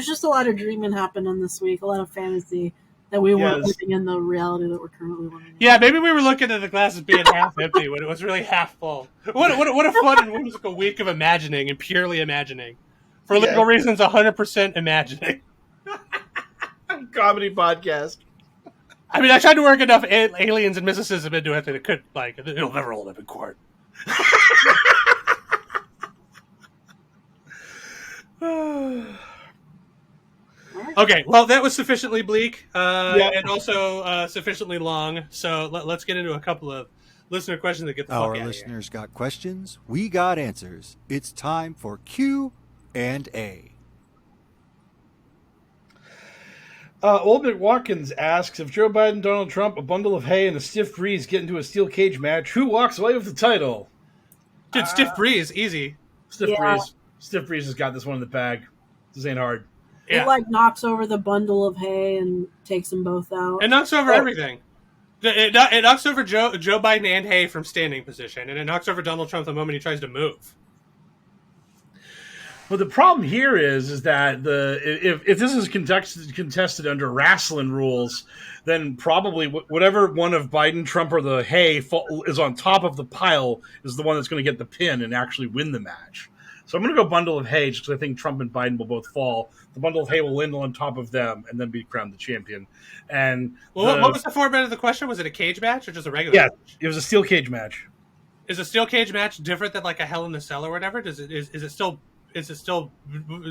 just a lot of dreaming happening this week. A lot of fantasy that we weren't living in the reality that we're currently living in. Yeah, maybe we were looking at the glasses being half empty when it was really half full. What a fun and whimsical week of imagining and purely imagining. For legal reasons, 100% imagining. Comedy podcast. I mean, I tried to work enough aliens and mysticism into it that it could, like, it'll never hold up in court. Okay, well, that was sufficiently bleak and also sufficiently long. So let's get into a couple of listener questions that get the fuck out of here. Our listeners got questions. We got answers. It's time for Q&A. Old McWatkins asks, if Joe Biden, Donald Trump, a bundle of hay, and a stiff breeze get into a steel cage match, who walks away with the title? Dude, stiff breeze, easy. Stiff breeze. Stiff breeze has got this one in the bag. This ain't hard. Yeah. It like knocks over the bundle of hay and takes them both out. It knocks over everything. It knocks over Joe Biden and hay from standing position, and it knocks over Donald Trump the moment he tries to move. Well, the problem here is that if this is contested under wrestling rules, then probably whatever one of Biden, Trump, or the hay is on top of the pile is the one that's going to get the pin and actually win the match. So I'm going to go bundle of hay just because I think Trump and Biden will both fall. The bundle of hay will land on top of them and then be crowned the champion. And what was the format of the question? Was it a cage match or just a regular match? Yeah, it was a steel cage match. Is a steel cage match different than like a Hell in the Cell or whatever? Is it still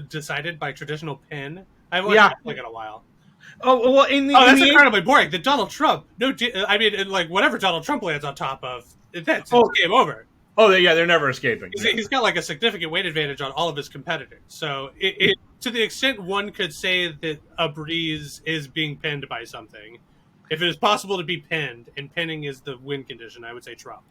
decided by traditional pin? I haven't watched it in a while. Oh well, that's incredibly boring. The Donald Trump, like whatever Donald Trump lands on top of, it's game over. Oh yeah, they're never escaping. He's got like a significant weight advantage on all of his competitors. So to the extent one could say that a breeze is being pinned by something, if it is possible to be pinned, and pinning is the win condition, I would say Trump.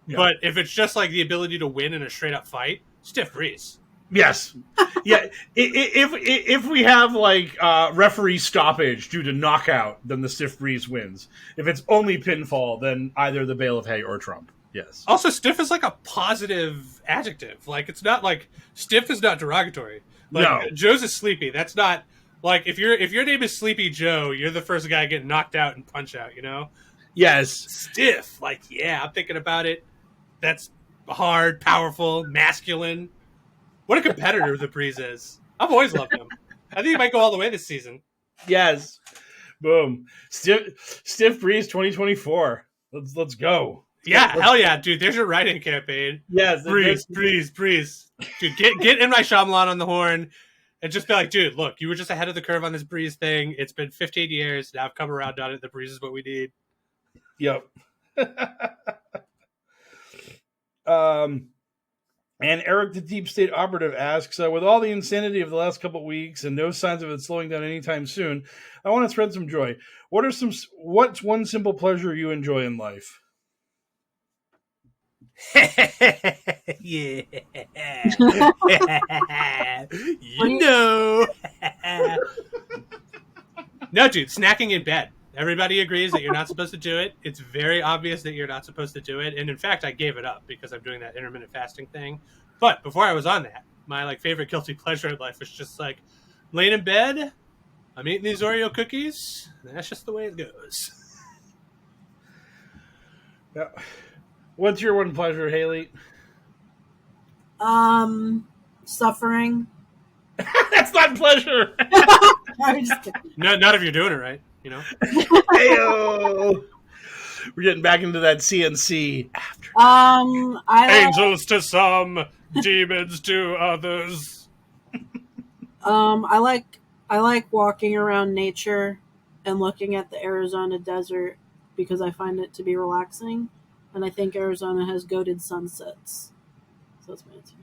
Yeah. But if it's just like the ability to win in a straight up fight, stiff breeze. Yes. Yeah. If we have like referee stoppage due to knockout, then the stiff breeze wins. If it's only pinfall, then either the bale of hay or Trump. Yes. Also, stiff is like a positive adjective. Like, it's not like stiff is not derogatory. Like, no. Joe's is sleepy. That's not like if your name is Sleepy Joe, you're the first guy getting knocked out and punch out. You know? Yes. Stiff. Like, yeah, I'm thinking about it. That's hard, powerful, masculine. What a competitor the Breeze is. I've always loved him. I think he might go all the way this season. Yes. Boom. Stiff Breeze 2024. Let's go. Yeah, hell yeah, dude. There's your writing campaign. Yes. Breeze. Dude, get in my Shyamalan on the horn and just be like, dude, look, you were just ahead of the curve on this Breeze thing. It's been 15 years. Now I've come around on it. The Breeze is what we need. Yep. And Eric, the Deep State Operative, asks, with all the insanity of the last couple of weeks and no signs of it slowing down anytime soon, I want to spread some joy. What's one simple pleasure you enjoy in life? Yeah. You know. No, dude, snacking in bed. Everybody agrees that you're not supposed to do it. It's very obvious that you're not supposed to do it. And in fact, I gave it up because I'm doing that intermittent fasting thing. But before I was on that, my favorite guilty pleasure in life was just laying in bed. I'm eating these Oreo cookies. And that's just the way it goes. Yeah. What's your one pleasure, Haley? Suffering. That's not pleasure. I'm just kidding. No, not if you're doing it right. You know? Hey-o. We're getting back into that CNC after. Angels to some, demons to others. I like walking around nature and looking at the Arizona desert because I find it to be relaxing, and I think Arizona has goated sunsets. So that's my answer.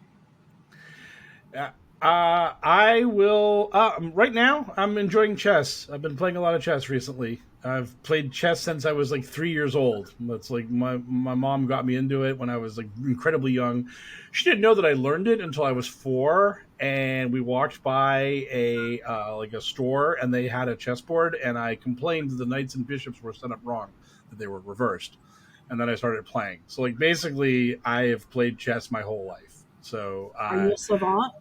I will. Right now, I'm enjoying chess. I've been playing a lot of chess recently. I've played chess since I was like 3 years old. That's like my mom got me into it when I was like incredibly young. She didn't know that I learned it until I was 4, and we walked by a like a store, and they had a chessboard, and I complained that the knights and bishops were set up wrong, that they were reversed, and then I started playing. So like basically, I have played chess my whole life. So Are you a savant?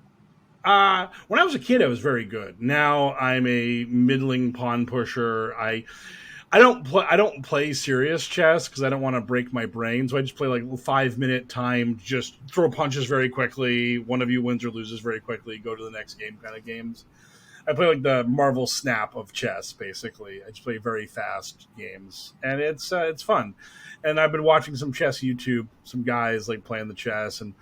when I was a kid, I was very good. Now I'm a middling pawn pusher. I don't play serious chess because I don't want to break my brain. So I just play like 5-minute time, just throw punches very quickly. One of you wins or loses very quickly. Go to the next game kind of games. I play like the Marvel Snap of chess, basically. I just play very fast games, and it's fun. And I've been watching some chess YouTube, some guys like playing the chess and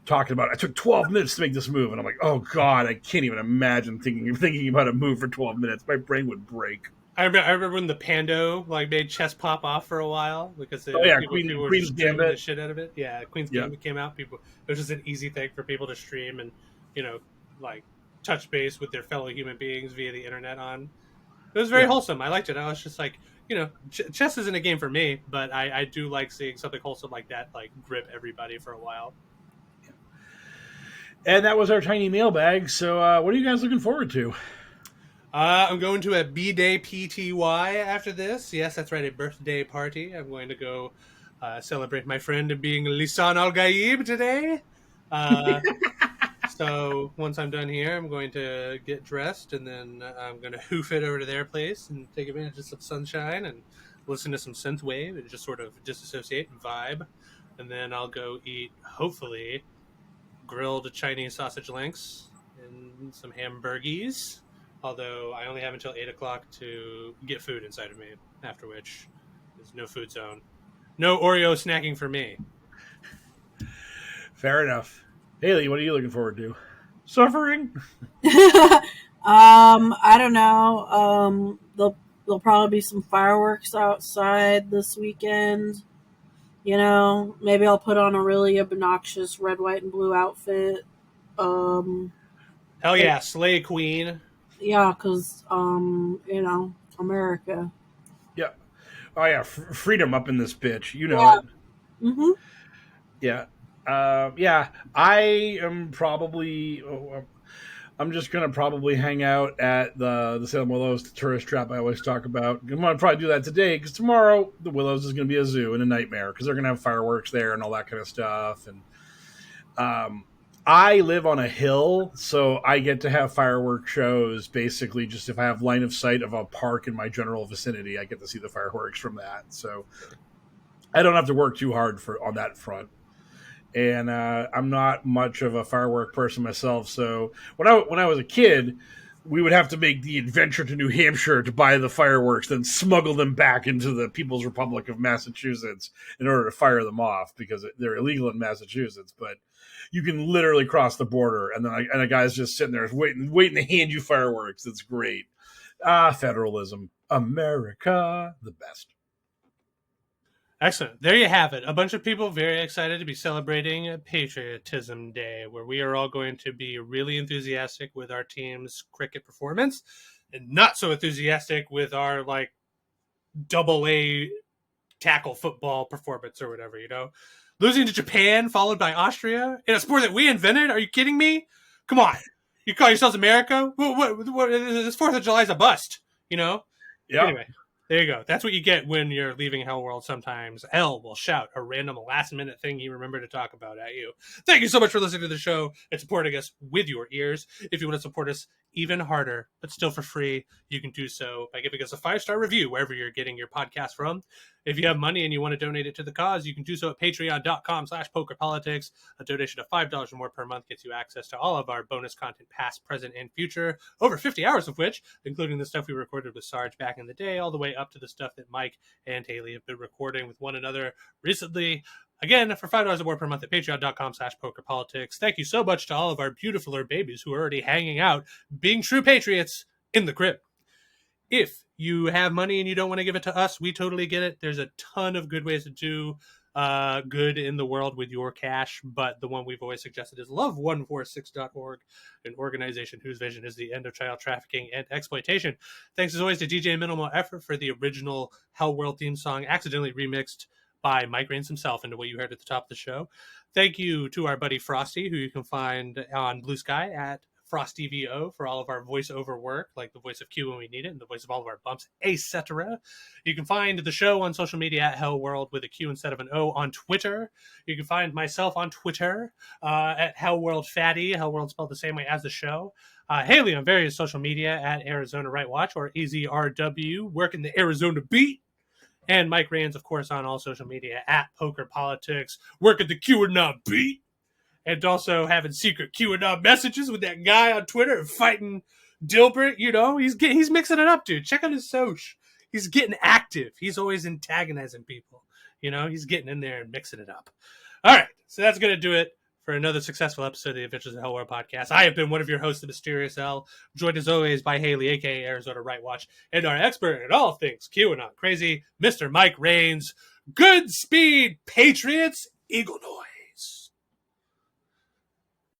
talking about it. I took 12 minutes to make this move, and I'm like, oh god, I can't even imagine thinking about a move for 12 minutes. My brain would break. I remember when the Pando like made chess pop off for a while because people were Queen's streaming Gambit. the shit out of it. Yeah, Queen's Gambit came out. It was just an easy thing for people to stream and like touch base with their fellow human beings via the internet on. It was very wholesome. I liked it. I was just like, chess isn't a game for me, but I do like seeing something wholesome like that like grip everybody for a while. And that was our tiny mailbag. So what are you guys looking forward to? I'm going to a B-Day PTY after this. Yes, that's right, a birthday party. I'm going to go celebrate my friend being Lisan Al-Gaib today. So once I'm done here, I'm going to get dressed, and then I'm going to hoof it over to their place and take advantage of some sunshine and listen to some synthwave and just sort of disassociate and vibe. And then I'll go eat, hopefully, grilled Chinese sausage links and some hamburgies. Although I only have until 8 o'clock to get food inside of me, after which there's no food zone. No Oreo snacking for me. Fair enough. Haley, what are you looking forward to? Suffering? I don't know. There'll probably be some fireworks outside this weekend. Maybe I'll put on a really obnoxious red, white, and blue outfit. Hell yeah, slay queen. Yeah, because, America. Yeah. Oh, yeah, freedom up in this bitch. You know it. Mm-hmm. Yeah. Yeah, I am probably... I'm just going to probably hang out at the Salem Willows, the tourist trap I always talk about. I'm going to probably do that today because tomorrow the Willows is going to be a zoo and a nightmare because they're going to have fireworks there and all that kind of stuff. And I live on a hill, so I get to have fireworks shows basically just if I have line of sight of a park in my general vicinity, I get to see the fireworks from that. So I don't have to work too hard on that front. And I'm not much of a firework person myself, so when I was a kid, we would have to make the adventure to New Hampshire to buy the fireworks, then smuggle them back into the People's Republic of Massachusetts in order to fire them off because they're illegal in Massachusetts. But you can literally cross the border, and a guy's just sitting there waiting to hand you fireworks. It's great. Federalism, America, the best. Excellent. There you have it. A bunch of people very excited to be celebrating Patriotism Day, where we are all going to be really enthusiastic with our team's cricket performance and not so enthusiastic with our AA tackle football performance or whatever, Losing to Japan followed by Austria in a sport that we invented? Are you kidding me? Come on. You call yourselves America? What this 4th of July is a bust, Yeah. Anyway. There you go. That's what you get when you're leaving HellwQrld sometimes. L will shout a random last-minute thing you remember to talk about at you. Thank you so much for listening to the show and supporting us with your ears. If you want to support us even harder, but still for free. You can do so by giving us a 5-star review wherever you're getting your podcast from. If you have money and you want to donate it to the cause, you can do so at patreon.com/pokerpolitics. A donation of $5 or more per month gets you access to all of our bonus content, past, present, and future. Over 50 hours of which, including the stuff we recorded with Sarge back in the day, all the way up to the stuff that Mike and Haley have been recording with one another recently. Again, for $5 or more per month at patreon.com/pokerpolitics. Thank you so much to all of our beautifuler babies who are already hanging out, being true patriots in the crypt. If you have money and you don't want to give it to us, we totally get it. There's a ton of good ways to do good in the world with your cash, but the one we've always suggested is love146.org, an organization whose vision is the end of child trafficking and exploitation. Thanks as always to DJ Minimal Effort for the original HellwQrld theme song, accidentally remixed by Mike Rains himself into what you heard at the top of the show. Thank you to our buddy Frosty, who you can find on Blue Sky at FrostyVO for all of our voiceover work, like the voice of Q when we need it, and the voice of all of our bumps, etc. You can find the show on social media at HellwQrld with a Q instead of an O on Twitter. You can find myself on Twitter at HellwQrldFatty, HellwQrld spelled the same way as the show. Haley on various social media at Arizona Right Watch or AZRW, working the Arizona beat. And Mike Rains, of course, on all social media at Poker Politics, working the QAnon beat. And also having secret QAnon messages with that guy on Twitter and fighting Dilbert. You know, he's mixing it up, dude. Check out his social. He's getting active. He's always antagonizing people. You know, he's getting in there and mixing it up. All right, so that's going to do it for another successful episode of the Adventures of HellwQrld podcast. I have been one of your hosts, the Mysterious L, joined as always by Haley, a.k.a. Arizona Right Watch, and our expert in all things QAnon crazy, Mr. Mike Rains. Good speed, Patriots, Eagle Noise.